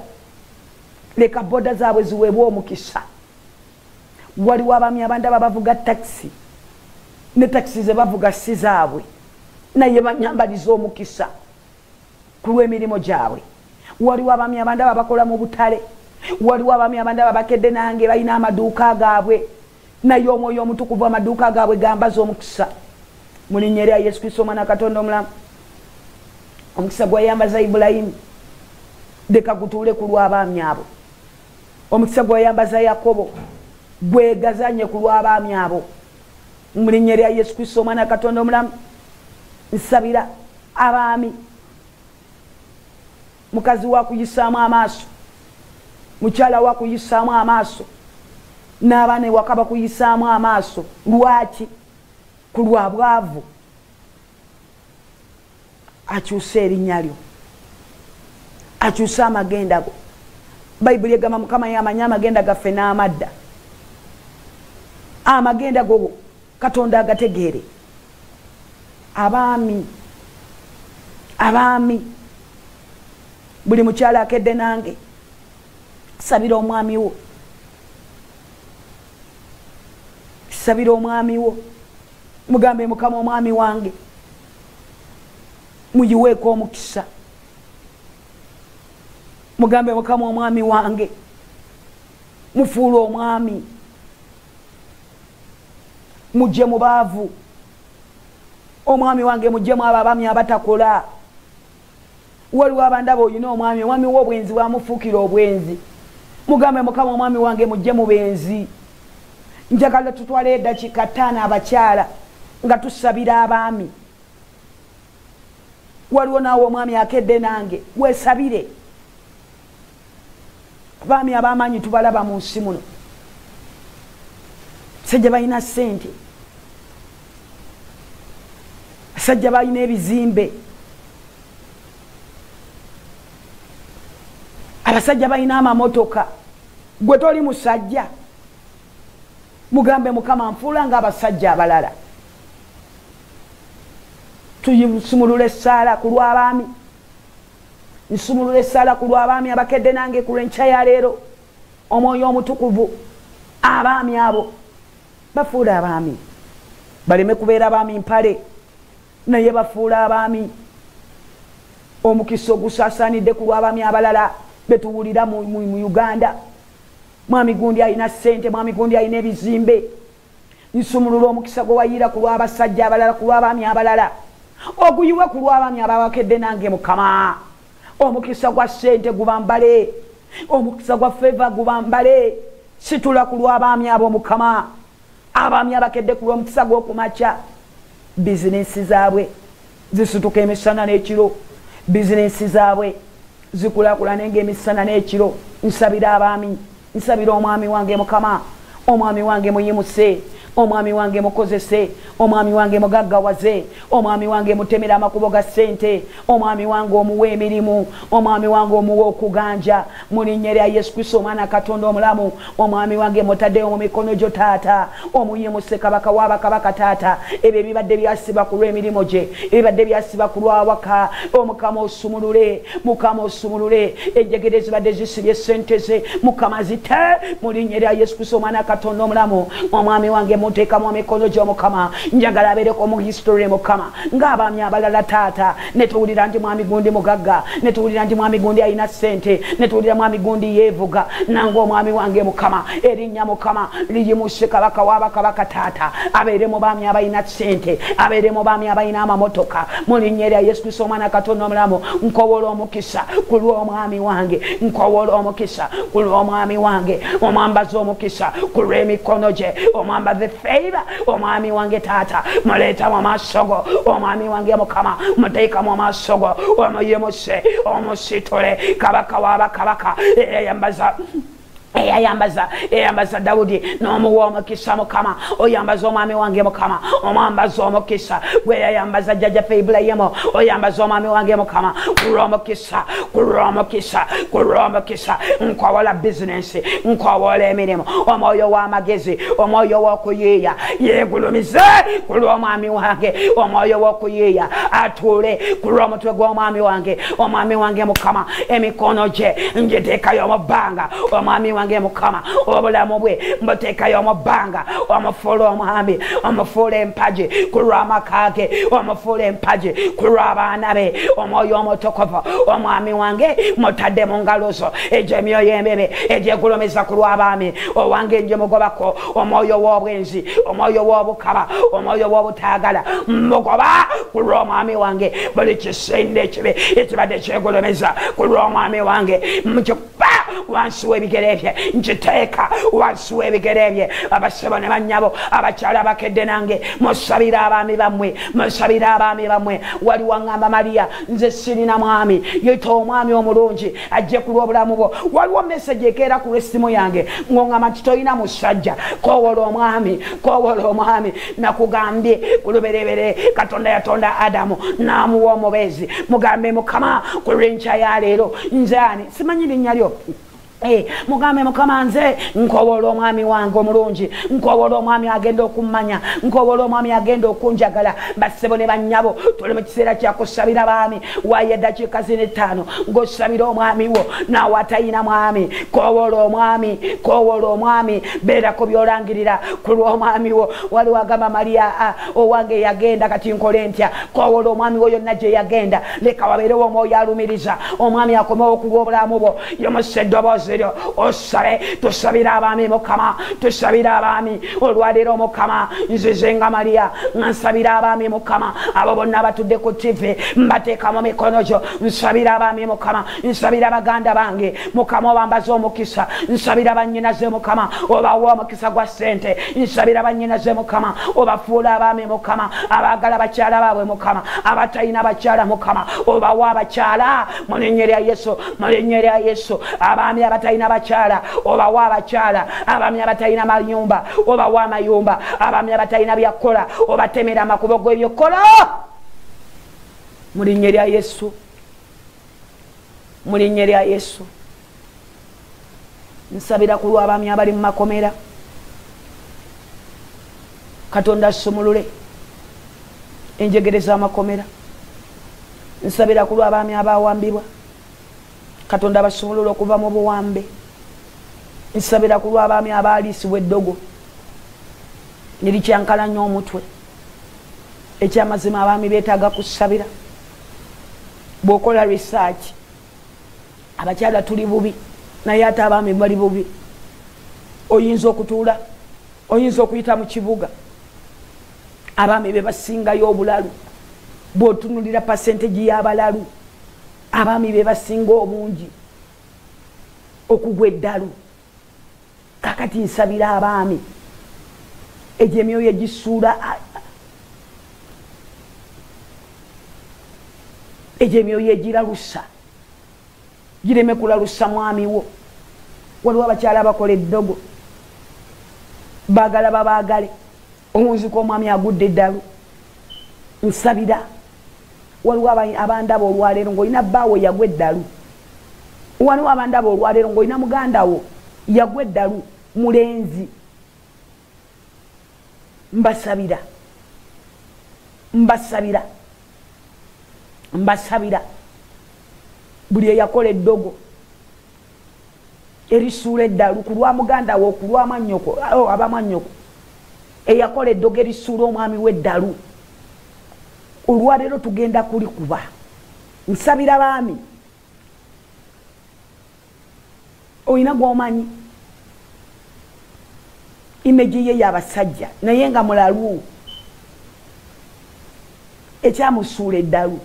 leka boda zaabwe ziweebwa omukisa waliwo abaami abandaba bavuga taxi ne taxi ze bavuga si zaabwe naye banyambaliza omukisa ku lw'emirimu gyabwe waliwo abaami abandaba bakola mu butale waliwo abaami abandaba bakedde nange balina amaduuka gaabwe naye omwoyo omutukuvu amaduuka gaabwe gambaza omukisa mu linnya lya Yesu Kristo omwana Katonda omulamu omukisa gwayambaza Ibulayimu leka gutuule ku lw'abaami abo omukisa gwayambaza Yakobo gwegazanye ku lw'abaami abo mu linnya lya Yesu Kristo omwana Katonda omulamu nsabira abaami mukazi wakuyisaamu amaaso mukyala wakuyisaamu amaaso n'abaana ewaka bakuyisaamu amaaso lwaki ku lwa bwavu akyusa erinnya lyo akyusa amagenda go Bayibuli egamba Mukama yamanyi amagenda gaffe n'amadda amagenda go Katonda agategeere buli mukyala akedde nange sabira omwami wo, sabira omwami wo, mugambe Mukama omwami wange muyiweeko omukisa, mugambe Mukama omwami wange mufuule omwami, mujje mu baavu, omwami wange mujje mu abo abaami abatakola. Waliwo abandaba oyina omwami w'obwenzi bwamufuukira obwenzi, mugambe Mukama omwami wange mujje mu benzi. Njagala tutwale eddakiika 5 abakyala nga tusabira abaami. Waliwo naawe omwami akedde nange weesabire. Abaami ab'amaanyi tubalaba mu nsi muno, basajja balina ssente, basajja balina ebizimbe, abasajja balina amamotoka. Gwe toli musajja, mugambe Mukama nfuula nga abasajja abalala. Tuyisumulula essaala ku lw'abaami, nsumulula essaala ku lw'abaami abakedde nange ku lw'enkya ya leero. Omwoyo omutukuvu abaami abo bafuula abaami, baleme kubeera abaami mpale, naye bafuula abaami omukisa ogusaasaanidde ku lw'abaami abalala betuwulira mu Uganda. Mwami gundi alina ssente, mwami gundi alina ebizimbe. Nsumulula omukisa gwe wayiira ku lw'abasajja abalala, ku lw'abaami abalala, oguyiwe ku lw'abaami ababakedde nange Mukama. Omukisa gwa ssente gubambale, omukisa gwa feva gubambale. Situla ku lw'abaami abo Mukama, abaami abakedde ku lw'omukisa gw'okumakya. Bizinensi zaabwe zisituka emisana n'ekiro, bizinensi zaabwe zikulaakulana ng'emisana n'ekiro. Nsabira abaami, nsabira omwami wange Mukama, omwami wange muyimuse, omwami wange mukozese, omwami wange mugaggawaze, omwami wange mutemera amakubo ga ssente, omwami wange omuwa emirimu, omwami wange omuwa okuganja mu linnya lya Yesu Kristo omwana Katonda omulamu. Omwami wange mutaddeyo mu mikono gyo Taata, omuyimuse Kabaka w'abakabaka Taata. Ebyo ebibadde byasiba ku lw'emirimu gye, ebibadde byasiba ku lw'awaka, Mukama osumulule, Mukama osumulule. Enjegere zibadde zisibye ssente ze, Mukama zite mu linnya lya Yesu Kristo omwana Katonda omulamu. Omwami wange muteeka mu mikono gyo Mukama, njagala abeereko mu history Mukama ng'abaami abalala Taata. Netuwulira nti mwami gundi mugagga, netuwulira nti mwami gundi alina ssente, netuwulira mwami gundi yeevuga. Nange omwami wange Mukama, erinnya Mukama liyimuse Kabaka w'abakabaka Taata, abeere mu baami abalina ssente, abeere mu baami abalina amamotoka mu linnya lya Yesu Kristo omwana Katonda omulamu. Nkowola omukisa ku lw'omwami wange, nkowola omukisa ku lw'omwami wange, omwambaza omukisa ku lw'emikono gye, omwambaze favor omwami wange Taata. Muleeta mu maaso go omwami wange Mukama, muteeka mu maaso go, omuyimuse, omusitule Kabaka w'abakabaka eyambaza Dawudi n'omuwa omukisa Mukama. Oyambaza omwami wange Mukama, omwambaza omukisa gwe yayambaza jjajjaffe Ibulayimu. Oyambaza omwami wange Mukama ku lw'omukisa, nkowola bizinensi, nkowola emirimu, omwoyo w'amagezi, omwoyo w'okuyiiya yeegulumize ku lw'omwami wange, omwoyo w'okuyiiya atuule ku lw'omutwe gw'omwami wange. Omwami wange Mukama, emikono gye ngiteekayo mu bbanga, omwami wange Mukama, obulamu bwe mbuteekayo mu bbanga. Omufuula omwami, omufuula empagi ku lw'amaka ge, omufuula empagi ku lw'abaana be. Omwoyo omutukuvu omwami wange mutadde mu ngalo zo, egyo emyoyo emebe egyegulumiza ku lw'abaami. Owange nje mugobako omwoyo w'obwenzi, omwoyo w'obukaba, omwoyo w'obutaagala, mugoba ku lw'omwami wange. Buli kisinde ekibi ekibadde kyegulumiza ku lw'omwami wange mukiba wansi w'ebigere bye, nkiteeka wansi w'ebigere bye. Abasebo ne bannyabo, abakyala abakedde nange, musabira abaami bammwe, musabira abaami bammwe. Waliwo aŋŋamba Mariya, nze sirina mwami, yita omwami omulungi ajje ku lw'obulamu bwo. Waliwo message ekeera ku lw'essimu yange ng'oŋŋamba nti toyina musajja, koowola omwami, koowola omwami. Nakugambye ku lubereberye Katonda yatonda Adamu n'amuwa omubeezi. Mugambe Mukama ku lw'enkya ya leero, nze ani simanyi linnya lyo, mugambe mukama nze nkobola omwami wange omulungi nkobola omwami agenda okummanya nkobola omwami agenda okunjagala bassebo ne bannyabo tuli mu kiseera kyakusabira baami waye eddakiika zino 5 ng'osabira omwami wo naawe atayina mwami kobola omwami beerako byolangirira ku lw'omwami wo waliwo agamba Mariya owange yagenda kati nkole ntya kobola omwami wo yonna gye yagenda leka wabeerewo omwoyo alumiriza omwami akomewo okulwa obulamu bwo yomussa eddoboozi lyo osabe tusabira abaami mukama tusabira abaami olwaleero mukama nzize nga Mariya nsabira abaami mukama abo bonna abatudde ku TV mbateeka mu mikono gyo nsabira abaami mukama nsabira baganda bange mukama obambaza omukisa nsabira bannyinaze mukama obawa omukisa gwa ssente nsabira bannyinaze mukama obafuula abaami mukama abaagala bakyala baabwe mukama abatalina bakyala mukama obawa abakyala mu linnya lya Yesu mu linnya lya Yesu abaami abatalina bakyala obawa abakyala abaami abatalina mayumba obawa amayumba abaami abatalina byakola obatemera amakubo g'ebyokola mu linnya lya Yesu mu linnya lya Yesu nsabira ku lw'abaami abali mu makomera Katonda asumulule enjegere z'amakomera nsabira ku lw'abaami abawambibwa Katonda basumulule okuva mu buwambe nsabira ku lw'abaami abaaliisibwa eddogo nerikyankalanya omutwe ekyamazima abaami beetaaga kusabira bw'okola research abakyala tuli bubi naye ate abaami bali bubi oyinza okutuula oyinza okuyita mu kibuga abaami be basingayo obulalu bw'otunulira percentage y'abalalu abaami be basinga obungi okugwa eddalu kakati nsabira abaami egyo emyoyo egisuula egyo emyoyo egiralusa gireme kulalusa mwami wo waliwo abakyala abakola eddogo baagala babaagale omunziko omwami agudde eddalu nsabira waliwo abandaba olwaleero ng'olina bbaawo yagwa eddalu waliwo abandaba olwaleero ng'olina mugandawo yagwa eddalu mulenzi mbasabira buli eyakola eddogo erisuula eddalu ku lwa mugandawo ku lwa mwannyoko abamwannyoko eyakola eddogo erisuula omwami w'eddalu olwaleero tugenda kulikuba nsabira baami oyina gwomanyi imeji ye y'abasajja naye nga mulalu ekyamusuula eddalu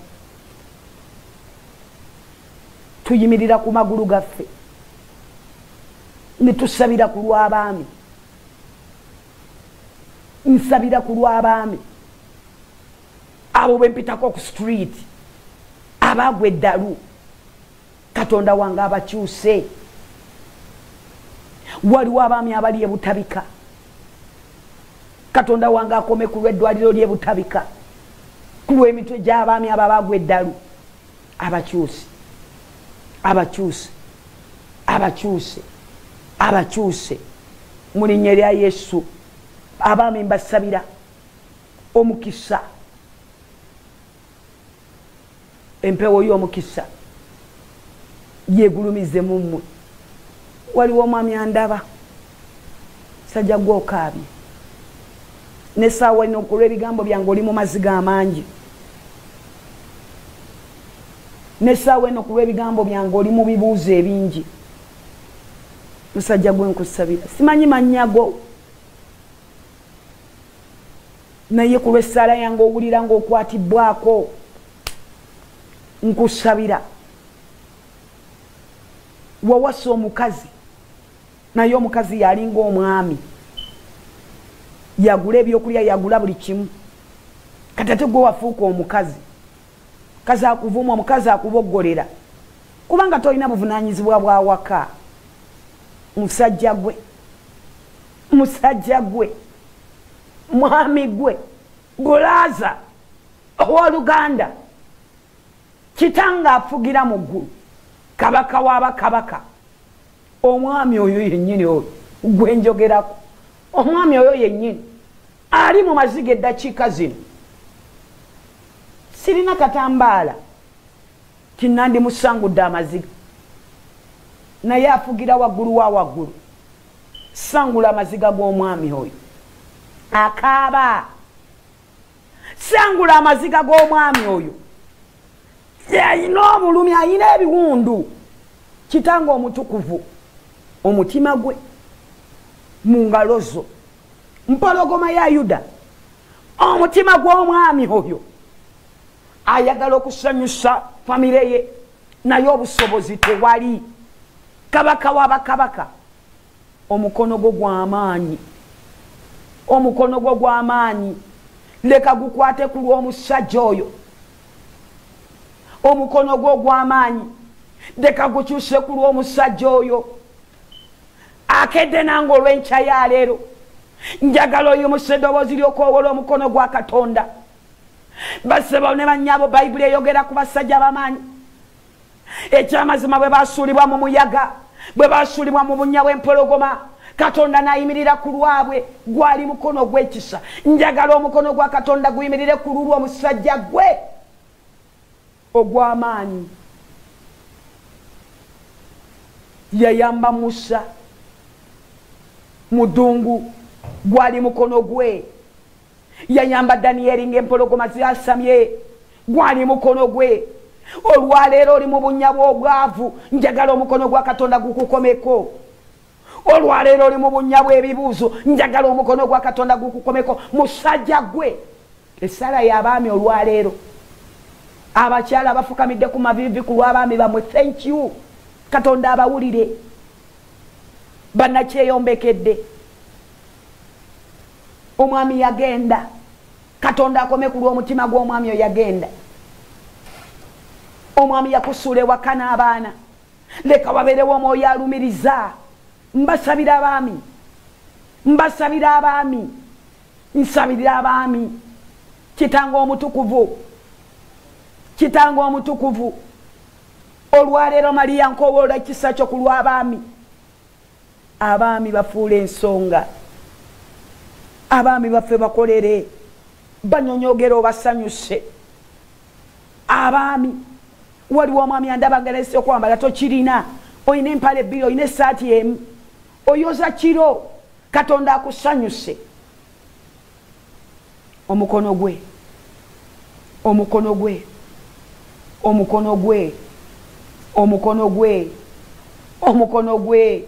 tuyimirira ku magulu gaffe ne tusabira ku lw'abaami nsabira ku lw'abaami abo bempitako ku street abagwa eddalu Katonda wange abakyuse waliwo abaami abali ebutabika Katonda wange akome ku lw'eddwaliro ly'ebutabika ku lw'emitwe gy'abaami abo abagwa eddalu abakyuse mu linnya lya Yesu abaami mbasabira omukisa empewo y'omukisa yegulumize mu mmwe waliwo omwami andaba sajja gw'okaabye n'essaawa eno okulwa ebigambo byange oli mu maziga amangi n'essaawa eno okulwa ebigambo byange oli mu bibuuzo ebingi musajja gwe nkusabira simanyi mannyago naye ku lw'essaala yange owulira ng'okwatibbwako nkusabira wawasa omukazi naye omukazi yalinga omwami yagula ebyokulya yagula buli kimu kati ate gwe wafuuka omukazi kazi akuvuma omukazi akuboggolera kubanga tolina buvunaanyizibwa bwa waka musajja gwe mwami gwe Gulaaza ow'Oluganda kitanga afugira mu ggulu kabaka w'abakabaka omwami oyo yennyini oyo gwe njogerako omwami oyo yennyini ali mu maziga eddakiika zino sirina katambaala tinandimusangudde amaziga naye afugira waggulu wa waggulu sangula amaziga g'omwami oyo akaaba sangula amaziga g'omwami oyo yayina obulumi ayina ebiwundu kitanga omutukuvu omutima gwe mu ngalo zo mpologoma ya Yuda omutima gw'omwami oyo ayagala okusanyusa famire ye naye obusobozi tewali kabaka w'abakabaka omukono gwo gw'amaanyi omukono gwo gw'amaanyi leka gukwate ku lw'omusajja oyo omukono gwo gw'amaanyi leka gukyuse ku lw'omusajja oyo akedde nange olw'enkya ya leero njagala oyo musedoboozi ly'okwowola omukono gwa Katonda basebo ne bannyabo bayibuli eyogera ku basajja b'amaanyi ekyamazima bwe basuulibwa mu muyaga bwe basuulibwa mu bunnya bw'empologoma Katonda n'ayimirira ku lwabwe gwali mukono gw'ekisa njagala omukono gwa Katonda guyimirire ku lulwo omusajja gwe ogw'amaanyi yayamba Musa mudungu gwali mukono gwe yayamba Danieli ng'empologoma zasamye gwali mukono gwe olwaleero oli mu bunnya bw'obwavu njagala omukono gwa Katonda gukukomeko olwaleero oli mu bunnya bw'ebibuuzo njagala omukono gwa Katonda gukukomeko musajja gwe essala y'abaami olwaleero abakyala bafukamidde ku mavivi ku lw'abaami bamwe thank you Katonda abawulire bannakyeyombekedde omwami yagenda Katonda akome ku lw'omutima gw'omwami oyo yagenda omwami yakusuula ewaka n'abaana leka wabeerewo omwoyo alumiriza mbasabira abaami mbasabira abaami nsabirira abaami kitanga omutukuvu kitanga omutukuvu olwaleero Mariya nkowoola ekisa kyo ku lw'abaami abaami bafuula ensonga abaami baffe bakolere banyonyogera obasanyuse abaami waliwo omwami andabanga nesi okwambala tokirina oyina empale bbiri oyina essaati emu oyoza kiro Katonda akusanyuse omukono gwe omukono gwe omukono gwe omukono gwe omukono gwe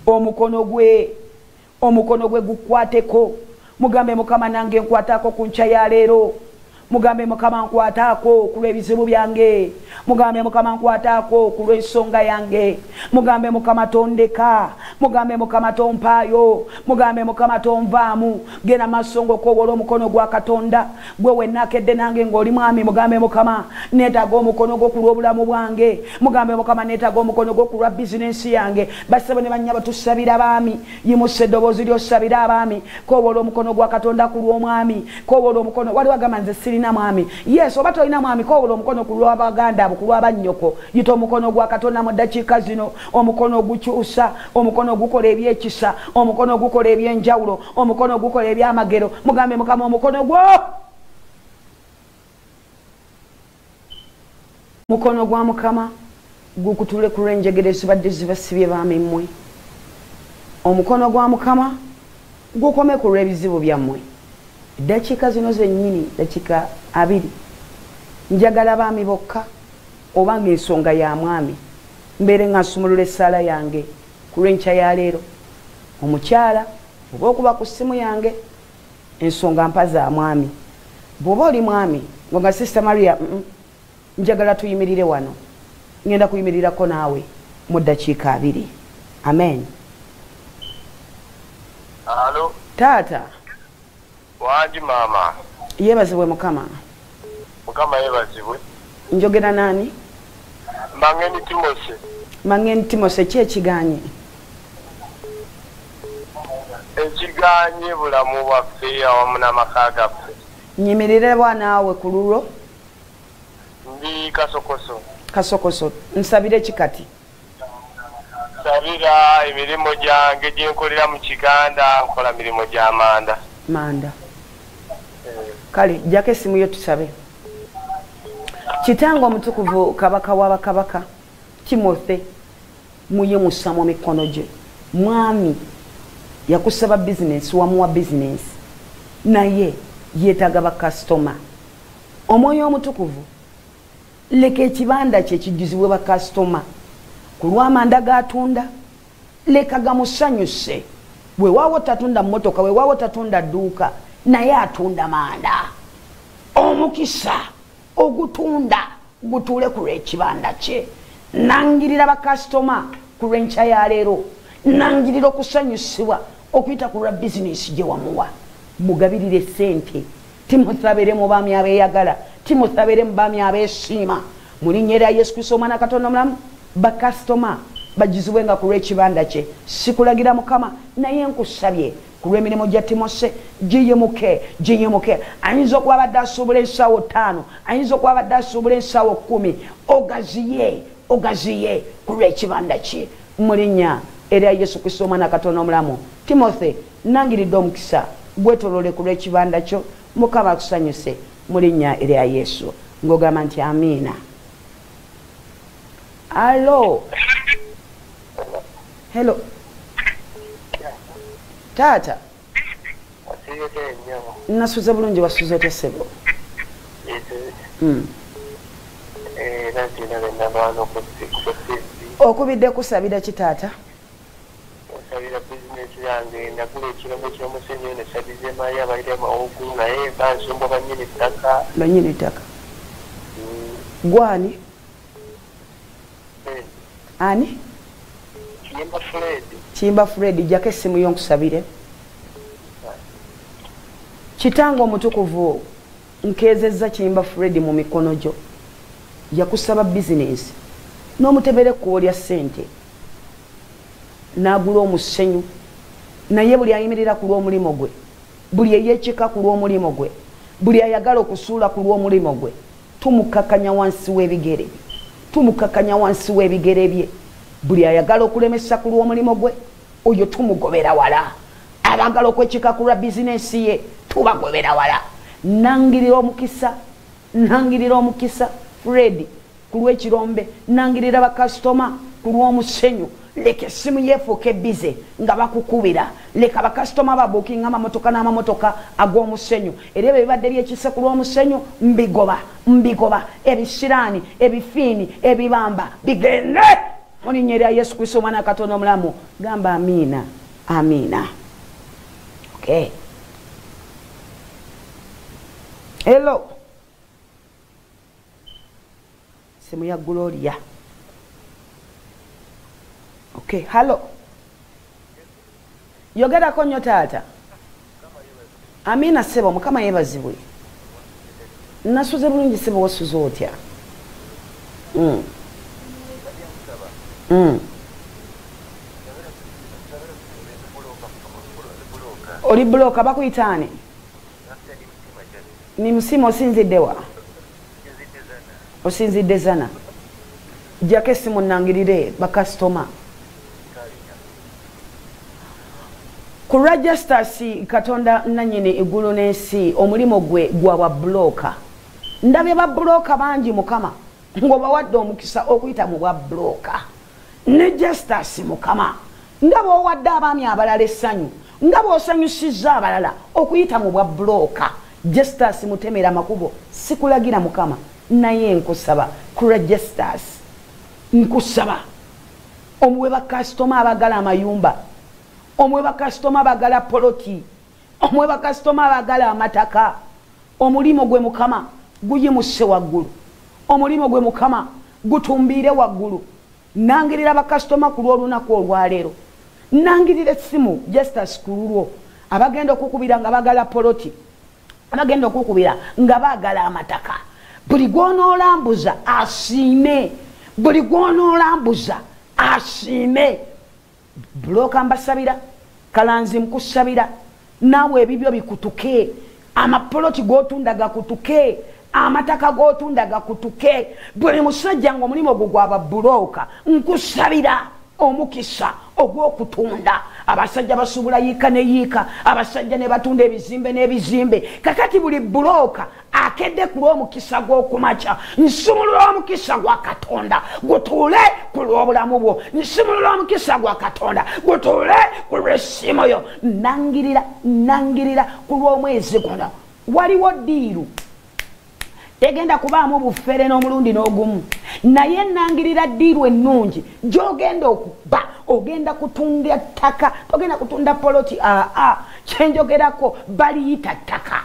omukono gwe omukono gwe gukwateko mugambe Mukama nange nkwatako ku nkya ya leero mugambe Mukama nkwatako ku lw'ebizibu byange mugambe Mukama nkwatako ku lw'ensonga yange mugambe Mukama tondeka mugambe Mukama tompaayo mugambe Mukama tonvaamu genda maaso ng'okwowola omukono gwa Katonda gwe wennakedde nange ng'oli mwami mugambe Mukama neetaaga omukono gwo ku lw'obulamu bwange mugambe Mukama neetaaga omukono gwo ku lwa bizinensi yange basebo ne bannyabo tusabira abaami yimusa eddoboozi ly'osabira abaami kwowola omukono gwa Katonda ku lw'omwami kwowola omukono wali wagamba nze sirina mwami yes oba tolina mwami kwowola omukono ku lw'abaganda abo ku lw'abannyoko yita omukono gwa Katonda mu ddakiika zino omukono ogukyusa omukono ogukola ebyekisa omukono ogukola ebyenjawulo omukono ogukola ebyamagero mugambe Mukama omukono gwo mukono gwa Mukama gukutule ku lw'enjegere zibadde zibasibye baami mmwe omukono gwa Mukama gukome ku lw'ebizibu byammwe eddakiika zino zennyini dakiika 2 njagala baami bokka obanga ensonga ya mwami mbeere nga nsumulula essaala yange ku lw'enkya ya leero omukyala oba okuba ku ssimu yange ensonga mpa za mwami bw'oba oli mwami nga Sister Maria njagala tuyimirire wano ngenda kuyimirirako naawe mu ddakiika 2 amen.
Alo
taata
waji mama
yeebazibwe Mukama
Mukama yeebazibwe
njogera nani
Mangeni Timose
Mangeni Timose ki ekiganye
ekiganye bulamu bwaffe awamu n'amaka gaffe
nyimirire bwanaawe ku lulwo
ndi kasokoso
kasokoso nsabire kikati
nsabira emirimu gyange gye nkolera mu kiganda nkola mirimu gya manda.
Kale jjako essimu yo tusabe. Kitango omutukuvu kabaka w'abakabaka Timothy muye mussa mu mikono gye. Mwami yakusaba bizinesi wamuwa bizinesi naye yeetaaga bakasitoma. Omwoyo omutukuvu leka ekibanda kye kijjuzibwe bakasitoma ku lw'amanda g'atunda, leka gamusanyuse. Weewaawo tatunda mmotoka, weewaawo tatunda dduuka, naye atunda manda. Omukisa ogutunda gutuule ku lw'ekibanda kye. Nangirira bakasitoma ku lw'enkya ya leero, nangirira okusanyusibwa okuyita ku lwa bizinesi gye wamuwa. Mugabirire ssente. Timothy abeere mu baami abeeyagala, Timothy abeere mu baami abeesiima. Mu linnya lya Yesu Kristo omwana Katonda omulamu, bakasitoma bajjuzibwenga ku lw'ekibanda kye. Sikulagira Mukama naye nkusabye ku lw'emirimu gya Timose giyimuke. Ayinza okuba abadde asuubula ensaawo 5, ayinza okuba abadde asuubula ensaawo 10. Ogaziye ku lw'ekibanda kye mu linnya erya Yesu Kristo omwana Katonda omulamu. Timothy nangiridde omukisa gwetolole ku lw'ekibanda kyo. Mukama akusanyuse mu linnya erya Yesu. Ng'ogamba nti amiina. Alo. Hello. Taata. Nasuze bulungi wasuze otya ssebo? Okubidde kusabira ki taata?
Nsabira bizinesi yange nagula ekirombe ky'omusenyu nesabize maayi abalira mawugu naye bansumba banyini ttaka.
Gwani? Ani? Kiyimba Fred. Jjako essimu yo nkusabire. Kitango omutukuvu nkeezezza Kiyimba Fred mu mikono gyo. Yakusaba bizinesi n'omutebere ekkubo lya ssente n'agula omusenyu, naye buli ayimirira ku lw'omulimu gwe, buli eyeekika ku lw'omulimu gwe, buli ayagala okusuula ku lw'omulimu gwe, tumukakanya wansi w'ebigere bye. Buli ayagala okulemesa ku lw'omulimu gwe, oyo tumugobera wala. Abagala okwekika ku lwa bizinesi ye, tubagobera wala. Nangirira omukisa Fred ku lw'ekirombe, nangirira bakasitoma ku lw'omusenyu. Leka essimu yeefuuke bize nga bakukubira. Leka bakasitoma babuukinga amamotoka n'amamotoka ag'omusenyu. Era ebyo bibadde byekise ku lw'omusenyu mbigoba. Ebisiraani, ebifiini, ebibamba bigende mu linnya erya Yesu Kristo omwana Katonda omulamu. Gamba amiina. Okay. Hello. Simu ya Gloria. Okay, hello. Yogerako nnyo taata. Amiina ssebo, Mukama yeebazibwe. Nasuze bulungi ssebo, wasuze otya? Oli buloka bakuyitaani? Ni Musima osinzidde wa? Osinzidde Zana. Jjako essimu nangirire bakasitoma. Ku registers Katonda nannyini eggulu n'ensi omulimu gwe gwa buloka. Ndabye ba buloka bangi Mukama ng'obawadde omukisa okuyita mu bwa buloka. Ne registers Mukama nga bw'owadde abaami abalala essanyu, nga bw'osanyusizza abalala okuyita mu bwa buloka. Registers mutemera makubo sikulagira Mukama naye nkusaba ku registers nkusaba omuwe bakasitoma abagala amayumba, omuwe bakasitoma abagala poloti, omuwe bakasitoma abagala amataka. Omulimu gwe Mukama guyimuse waggulu, omulimu gwe Mukama gutumbiire waggulu. Nangirira bakasitoma ku lw'olunaku olwaleero, nangirira essimu Justus ku lulwo abagenda okukubira nga bagala poloti, abagenda okukubira nga baagala amataka. Buli gw'onoolambuza asiime, buli gw'onoolambuza asiime. Buloka mbasabira, Kalanzi nkusabira, naawe ebibyo bikutuke. Amapoloti g'otunda gakutuke, amataka g'otunda gakutuke. Buli musajja ng'omulimu gwo gwa buloka nkusabira omukisa ogw'okutunda. Abasajja basubula yiika ne yiika, abasajja ne batunda ebizimbe n'ebizimbe. Kakati buli bulooka akedde ku lw'omukisa gw'okumakya. Nsumulula omukisa gwa Katonda gutuule ku lw'obulamu bwo. Nsumulula omukisa gwa Katonda gutuule ku lw'essimu yo. Nangirira ku lw'omwezi guno waliwo ddiiru tegenda kubaamu bufere n'omulundi n'ogumu, naye nangirira ddiiru ennungi gy'ogenda okuba. Ogenda kutunda ttaka, togenda kutunda poloti. Kyenjogerako baliyita ttaka.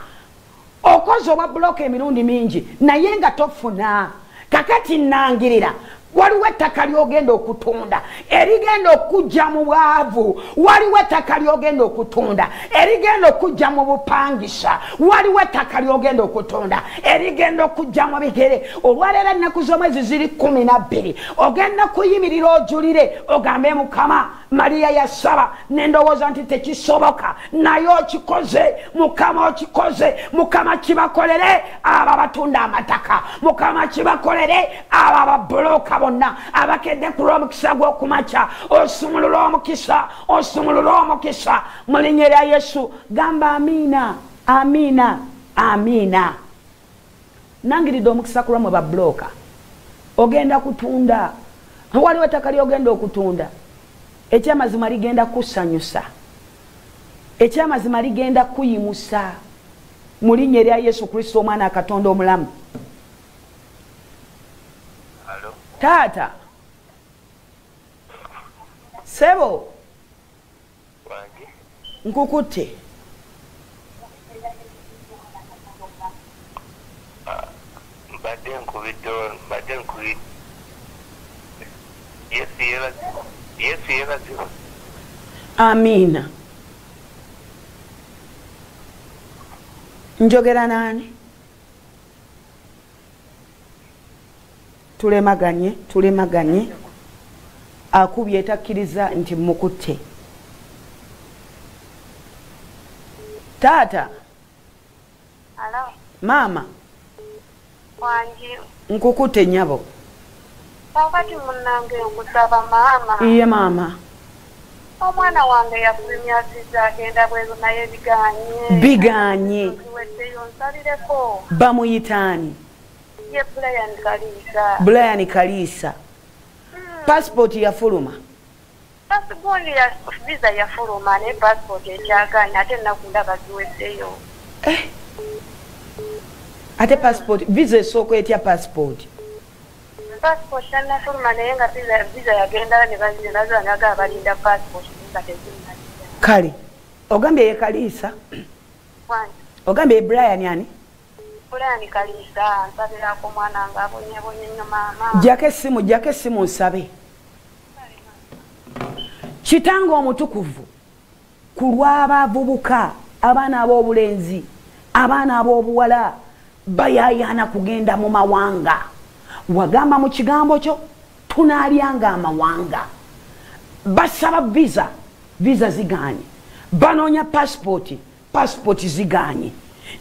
Okoze obwa buloka emirundi mingi naye nga tofuna. Kakati nangirira waliwo ettaka ly'ogenda okutunda erigenda okujja mu bwavu. Waliwo ettaka ly'ogenda okutunda erigenda okujja mu bupangisa. Waliwo ettaka ly'ogenda okutunda erigenda okujja mu bigere. Olwaleero ennaku z'omwezi ziri 12 ogenda kuyimirira ojulire ogambe Mukama, Maria yasaba nendowooza nti tekisoboka naye okikoze. Mukama okikoze. Mukama kibakolere abo abatunda amataka. Mukama kibakolere abo ababuloka bonna abakedde ku lw'omukisa gw'okumakya. Osumulula omukisa, osumulula omukisa mu linnya lya Yesu. Gamba amiina, amiina, amiina. Nangiridde omukisa ku lwamwe babuloka. Ogenda kutunda, waliwo ettaka ly'ogenda okutunda. Ekyamazima ligenda kusanyusa, ekyamazima ligenda kuyimusa mu linnya lya Yesu Kristo omwana Katonda omulamu. Taata sebo nkukutte. Amiina. Njogera nani? Tulemaganye. Akubye takkiriza nti mukutte. Taata.
Hello.
Mama.
Wanji.
Nkukutte nyabo.
Wakati munange okusaba mama.
Iye mama.
Omwana wange yafulumya visa agenda bweru naye biganye. Nsalireko.
Bamuyitaani.
Ye Brian Kalisa.
Brian Kalisa. Passport yafuluma.
Passport ya visa yafuluma ne passport ekyaganya ate nakunda baziweddeyo.
Ate passport visa esooka etya passport?
Passport yafuluma naye nga visa yagenda ne bazanaga balinda passport nga tezimala.
Kale ogambye ye Kalisa?
Wani?
Ogambye Brian yani?
Brian Kalisa nsabirako mwana nga abonye nnyo mama.
Jjako essimu nsabe. Kitange omutukuvu ku lw'abavubuka, abaana ab'obulenzi, abaana ab'obuwala bayayaana kugenda mu mawanga. Wagamba mu kigambo kyo tunaalyanga amawanga. Basaba visa ziganye. Banoonya passport ziganye.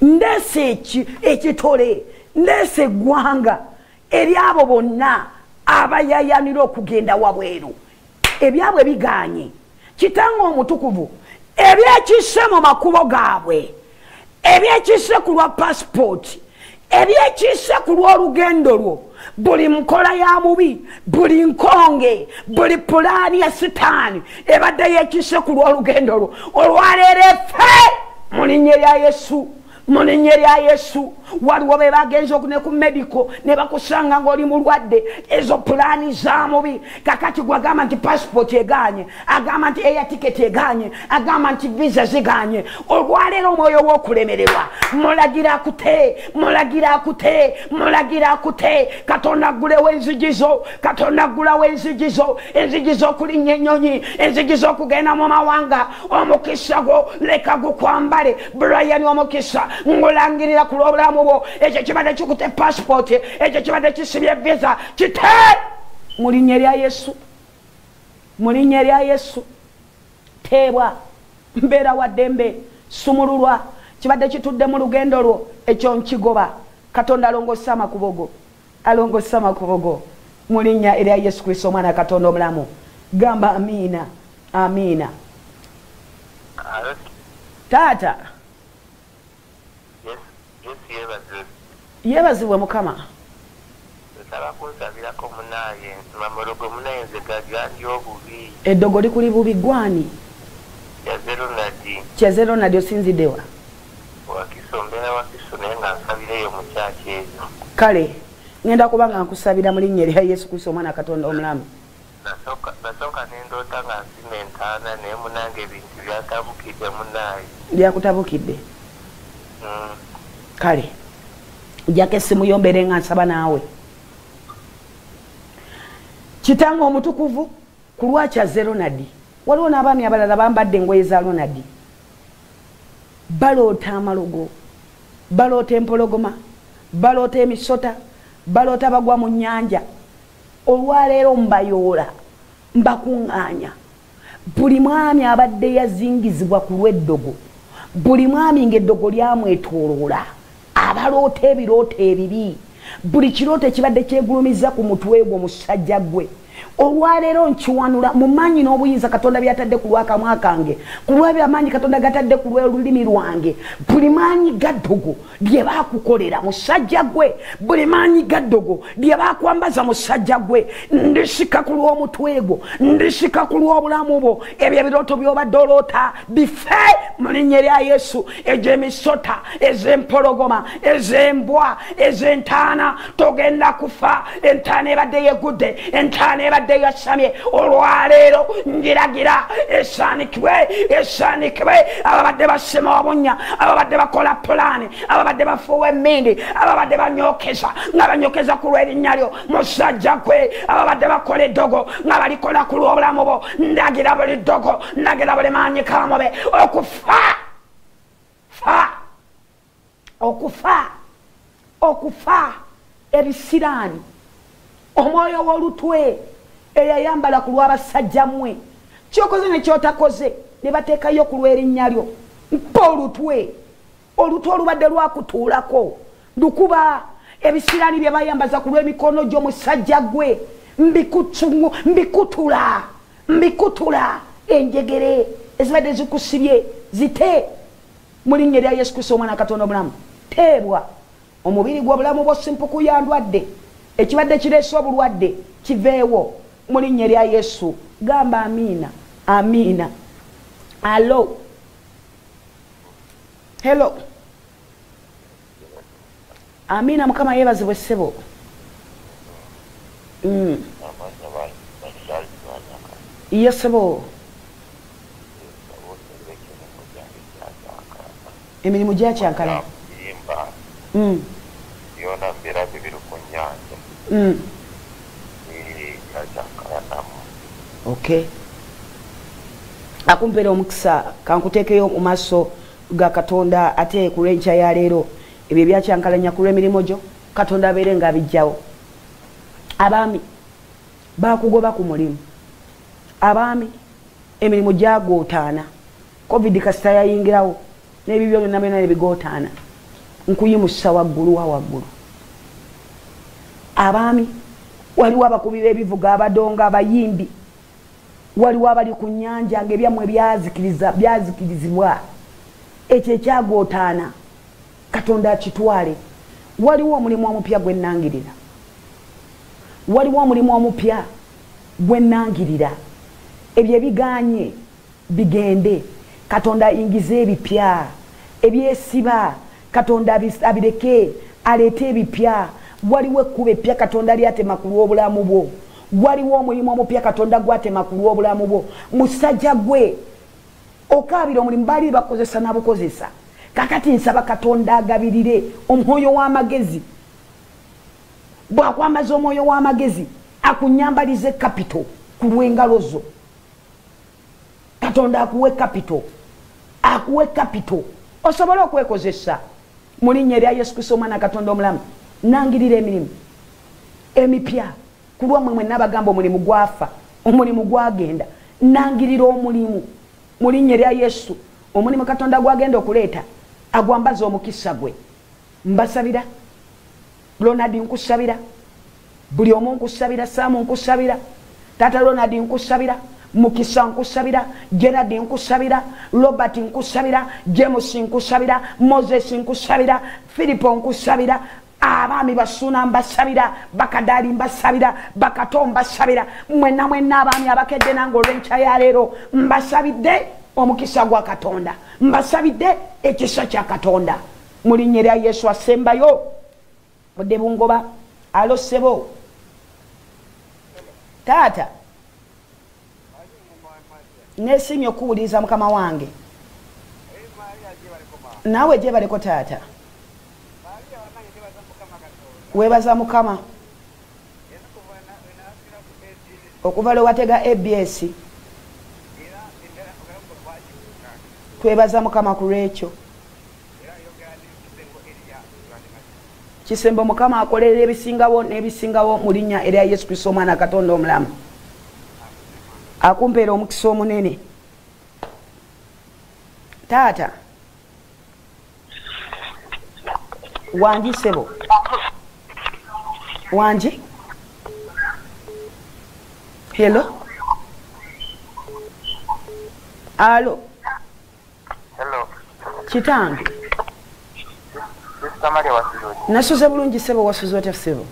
Ndese ekitole, ndese eggwanga eri abo bonna abayayanira okugenda wabweru. Ebyabwe biganye. Kitange omutukuvu ebyekisse mu makubo gaabwe, ebyekisse ku lwa passport, ebyekisse ku lw'olugendo lwo, buli nkola ya mubi, buli nkonge, buli pulaani ya sitaani ebadde yekisse ku lw'olugendo lwo. Olwaleero ffe mu linnya lya Yesu, mu linnya lya Yesu, waliwo be bagenza okune ku medico ne bakusanga ng'oli mulwadde, ezo pulaani za mubi. Kakati gwagamba nti passport eganye, agamba nti air ticket eganye, agamba nti visa ziganye. Olwaleero omwoyo w'okulemererwa mulagira kute. Katonda aggulewo enzigizo, Katonda aggulawo enzigizo, enzigi okulinnya ennyonyi, enzigi okugenda mu mawanga. Omukisa gwo leka gukwambale. Brian omukisa ngulangirira ku lw'obulamu bwo. Ekyo kibadde kikutte passport, ekyo kibadde kisibye visa, kite mu linnya lya Yesu, mu linnya lya Yesu. Teebwa, mbeera wa ddembe, sumululwa. Kibadde kitudde mu lugendo lwo, ekyo nkigoba. Katonda alongossa amakubo go, alongossa amakubo go mu linnya erya Yesu Kristo omwana Katonda omulamu. Gamba amina. Amina. Tata.
Yes, yebaze.
Yebazibwe Mukama.
Nsaba kunsabirako munaye, mamorogo munaye nze gagandi obubi.
Eddogo likuli bubi gwani. Kyazero nadi osinziddewa.
Wakisombera wakiso naye nga nsabireyo mu kyaki ezo.
Kale, ngenda kubanga nkusabira mu linnya lya Yesu Kristo omwana Katonda omulamu.
Nasooka nendoota nga nsima entaana naye munange ebintu byatabukidde munaye.
Byakutabukidde? Kale, ojjako essimu yombere nga nsaba naawe. Kitange omutukuvu ku lwa Kyazero nadi. Waliwo n'abaami abalala bambadde engoye za Ronadi. Baloota amalogo, baloota empologoma, baloota emisota, baloota bagwa mu nnyanja. Olwaleero mbayoola, mbakuŋŋaanya. Buli mwami abadde yazingizibwa ku lw'eddogo, buli mwami ng'eddogo lyamwetooloola, abaloota ebirooto ebibi, buli kirooto ekibadde kyegulumiza ku mutwe gwo musajja gwe. Olwaleero nkiwanula mu maanyi n'obuyinza Katonda byatadde ku lw'akamwa kange, ku lw'ebyamaanyi Katonda gatadde ku lw'olulimi lwange. Buli maanyi gaddogo lye baakukolera musajja gwe, buli maanyi gaddogo lye baakwambaza musajja gwe, ndisika ku lw'omutwe gwo, ndisika ku lw'obulamu bwo. Ebyo ebirooto by'obadde oloota bife mu linnya lya Yesu. Egy'emisota, ez'empologoma, ez'embwa, ez'entaana, togenda kufa. Entaana ebadde yegudde, entaana ebadde yasamye, olwaleero njiragira esaanikibwe ababadde basema obunnya, ababadde bakola pulaani, ababadde bafuuwa emmindi, ababadde banyokeza nga banyokeza ku lw'erinnya lyo musajja gwe, ababadde bakola eddogo nga balikola ku lw'obulamu bwo. Ndagira buli ddogo, ndagira buli maanyi kaamube okufa ebisiraani. Omwoyo w'olutwe eyayambala ku lw'abasajja mmwe, kyokoze ne kyotakoze ne bateekayo ku lw'erinnya lyo. Mpa olutwe olubadde lwakutuulako, ndukuba ebisiraani bye bayambaza ku lw'emikono gy'omusajja gwe, mbikutula enjegere ezibadde zikusibye zite mu linnya lya Yesu Kristo omwana Katonda omulamu. Teebwa omubiri gw'obulamu bwo simpuku yandwadde, ekibadde kireese obulwadde kiveewo mu linnya lya Yesu. Gamba amiina. Amiina. Alo. Hello. Amiina. Mukama yeebazibwe ssebo. Yes ssebo. Emirimu gya kyankala.
Yona mbera bibiri ku nnyanja.
Okay. Akumpeera omukisa kankuteekeyo mu maaso ga Katonda ate ku lw'enkya ya leero ebyo byakyankalanya ku lw'emirimu gyo Katonda abeere ng'abijjawo. Abaami baakugoba ku mulimu, abaami emirimu gyagootaana, COVID kasita yayingirawo n'ebibyo byonna byonna ne bigootaana. Nkuyimusa waggulu wa waggulu. Abaami waliwo abakubi b'ebivuga, abadonga, abayimbi, waliwo abali ku nnyanja ng'ebyammwe byazikirizibwa. Ekyo ekyagootaana Katonda akitwale. Waliwo omulimu omupya gwe nnangirira, waliwo omulimu omupya gwe nnangirira. Ebyo ebiganye bigende, Katonda ayingize ebipya, ebyesiba Katonda abireke aleete ebipya. Waliwo ekkuba eppya Katonda lyatema ku lw'obulamu bwo, waliwo omulimu omupya Katonda gwatema ku lw'obulamu bwo. Musajja gwe okaabira omulimu baali bakozesa nabukozesa, kakati nsaba Katonda agabirire omwoyo w'amagezi. Bw'akwambaza omwoyo w'amagezi akunyambalize kapito ku lw'engalo zo. Katonda akuwe kapito osobole okwekozesa mu linnya lya Yesu Kristo omwana Katonda omulamu. Nangirira emirimu emipya ku lwammwe mwenna abagamba omulimu gwafa, omulimu gwagenda. Nangirira omulimu mu linnya lya Yesu, omulimu Katonda gwagenda okuleeta agwambaza omukisa gwe. Mbasabira, Ronald nkusabira, buli omu nkusabira, Saamu nkusabira, Tata Ronald nkusabira, Mukisa nkusabira, Gerard nkusabira, Robert nkusabira, James nkusabira, Moses nkusabira, Philippo nkusabira, abaami basuna mbasabira, Bakadali mbasabira, Bakato mbasabira, mwena abaami abakedde nange olw'enkya ya leero mbasabidde omukisa gwa Katonda, mbasabidde ekisa kya Katonda mu linnya lya Yesu asembayo. Budde bungoba alo ssebo taata nesimye okuwuliriza mukama wange naawe gye baleko taata webaza mukama okuva lwe watega ABS twebaza mukama ku lwekyo kisembo mukama akolera ebisingawo n'ebisingawo mu linnya erya Yesu Kristo omwana Katonda omulamu akumpeera omukisa omunene taata wangi sebo wangi hello alo
hello
kitange nasuze bulungi sebo wasuze otya sebo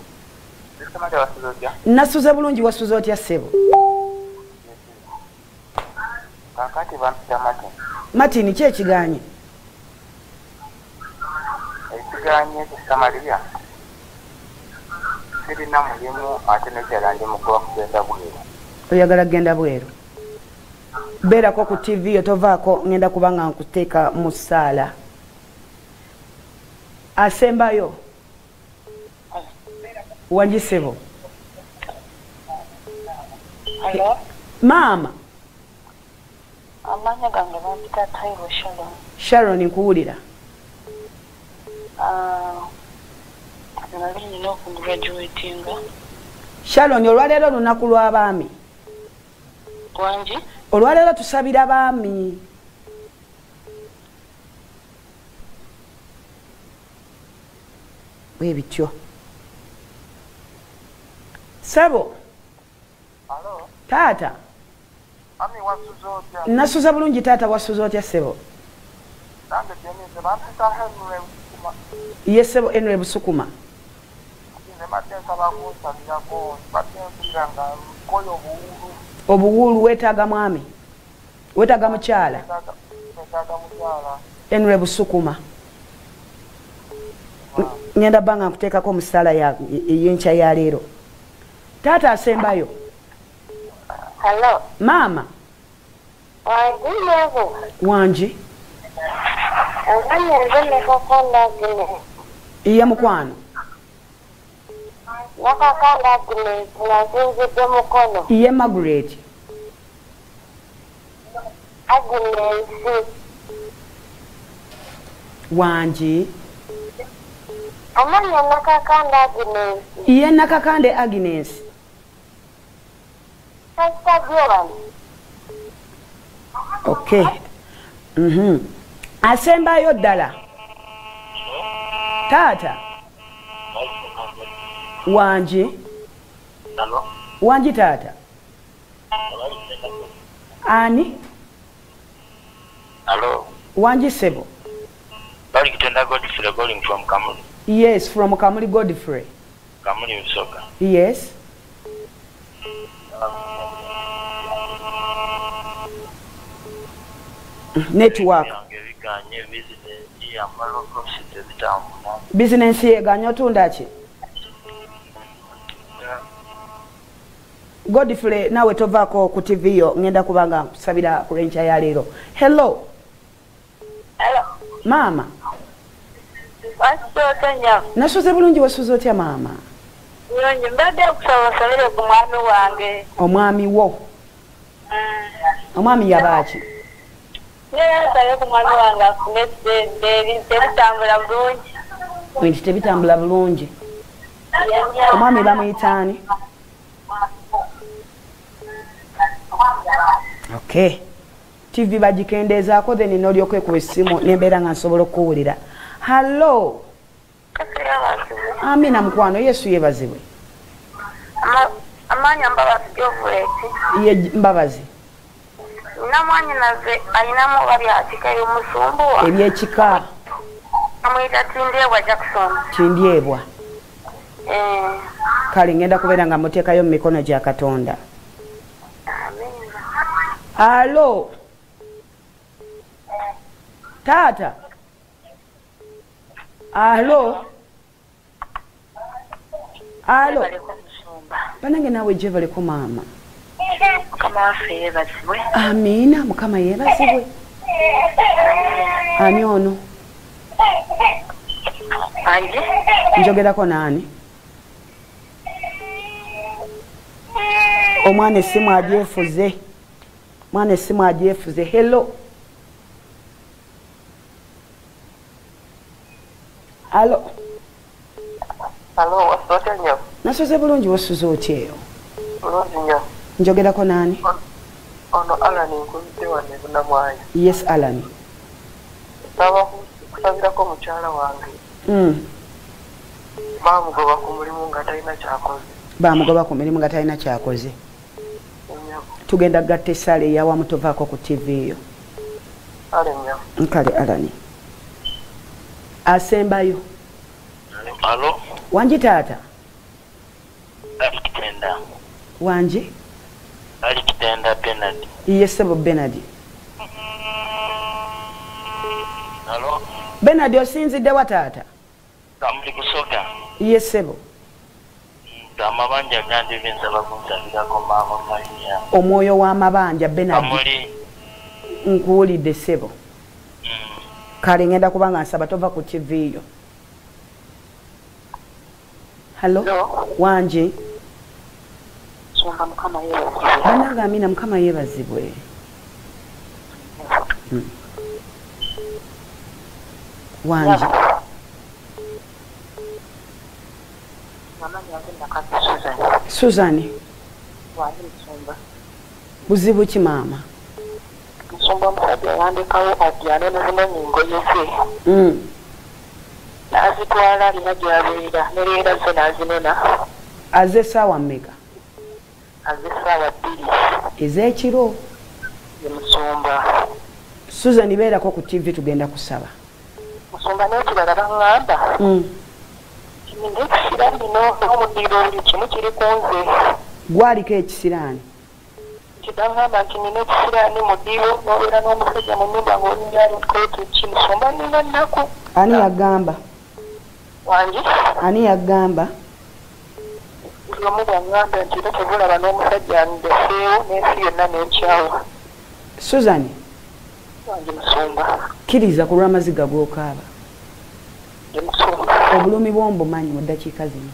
nasuze bulungi wasuze otya sebo
kakati bampita
Martin ki ekiganye
Samariya sirina mulimu ate nekyala ndi mukuba kugenda bweru
oyagala kugenda bweru beerako ku TV otovaako ngenda kubanga nkuteeka mu ssaala asembayo wangisebo maama
amanya gange bampita Taiwo
Sharon nkuwulira
nali nina okumugraduatinga
Sharon olwaleero lunaku lw'abaami
wangi
olwaleero tusabira baami bwe bityo sebo taata nasuza bulungi taata wasuza otya sebo ye sebo Henry Busukuma obuwulu wetaaga mwami wetaaga mukyala Henry Busukuma ngenda banga nkuteekako omusaala y'enkya ya leero taata asembayo
hello
maama wangi iye mukwano iye Margaret wangi iye Nakakande Agnes okay asembayo ddala taata wangi wangi taata ani
hello
wangi sebo
bali kitenda Godfrey calling from Kamuli.
Yes, from Kamuli Godfrey.
Kamuli Usoka.
Yes. Network. Business yeganya otunda ki? Godfrey nawe tovaako ku TV yo ngenda kubanga kusabira ku lencha ya leero. Hello.
Hello.
Mama.
Wasotanya.
Nasuze bulungi wasuze otya mama?
Bulungi mbadde kusaba sabire ku mwami wange.
Omwami wo. Omwami yabaaki.
Sabe ku mwami wange afune tebitambula bulungi.
Bintu tebitambula bulungi. Omwami bamuyitaani? Okay. TV bagikendeezaako then n'olyoka ekuba essimu nembeera nga nsobola okuwulira. Hello.
Amina
mukwano Yesu yebazibwe.
namanya Mbabazi Jovuleti.
Ye Mbabazi.
Namanya naze ayinamu bali atika y'omusumbuwa.
Ebyekika.
Amwita Tindyebwa Jackson.
Tindyebwa. Kale ngenda kubeera nga muteekayo mu mikono gya Katonda. Alo. Tata. Alo. Alo. Banange nawe je bale ko mama.
Mukama waffe yeebazibwe.
Amina, Mukama yeebazibwe. Ani ono?
Anje?
Njogerako nani? Omwana essimu agyefuze. Mwana essimu agyefuze. Hello. Alo.
Alo, wasote nnyo.
Nasoze bulungi wasuze otya eyo?
Bulungi nnyo.
Njogerako nani?
Ono Alan nkuzze wano e Bunnamwaya.
Yes, Alan.
Nsaba kusabirako mukyala wange. Baamugoba ku mulimu nga talina kyakoze.
Baamugoba ku mirimu nga talina kyakoze. Tugenda gatta essaala eyawamu tovaako ku TV eyo.
Ale nnyo.
Nkale Alan. Asembayo.
Alo.
Wanji taata?
Ali Kitenda.
Wanji?
Ali Kitenda Bernard.
Yes, sebo Bernard.
Alo.
Bernard osinzidde wa taata?
Kamuli kusoga.
Yes, sebo.
Amabanja gandi binsaba kunsabirako maama Maria.
Omwoyo w'amabanja Bernard.
Kamuli.
Nkuwulidde sebo. Kale ngenda kubanga nsaba tova ku TV eyo. Hello?
Hello.
Wanji?
Songa Mukama yeebazibwe.
Banange Amina, Mukama yeebazibwe. Wanji?
Namanya ngenda kati
Suzani?
Wali Nsumba.
Buzibu ki maama?
Nsumba musajja yandikawo ajjane nezino nyingo yeze. N'azitwala alina gy'abeera nereera ze n'azinona.
Aze essaawa mmeka?
Aze essaawa 2
ez'ekiro.
ye Musumba.
Suzani beerako ku TV tugenda kusaba.
Musumba n'ekirala baŋŋamba. Kininga ekisira bino n'omuddiiro buli kimu kiri ku nze.
Gwaliko ekisiraani?
Kibaŋŋamba nti nina ekisiraani mu ddiiro n'obeera n'omusajja mu nnyumba ng'olinyaali kooti ki Musumba nina nnaku.
Ani yagamba?
Wangi?
Ani yagamba?
Buli omu bw'aŋŋamba nti era tebulaba n'omusajja ndefeewo n'ensi yonna n'ekyawa.
Suzani?
Wangi Musumba.
Kkiriza ku lw'amaziga g'okaaba.
Ye Musumba.
Obulumi bw'ombumanyi mu ddakiika zino.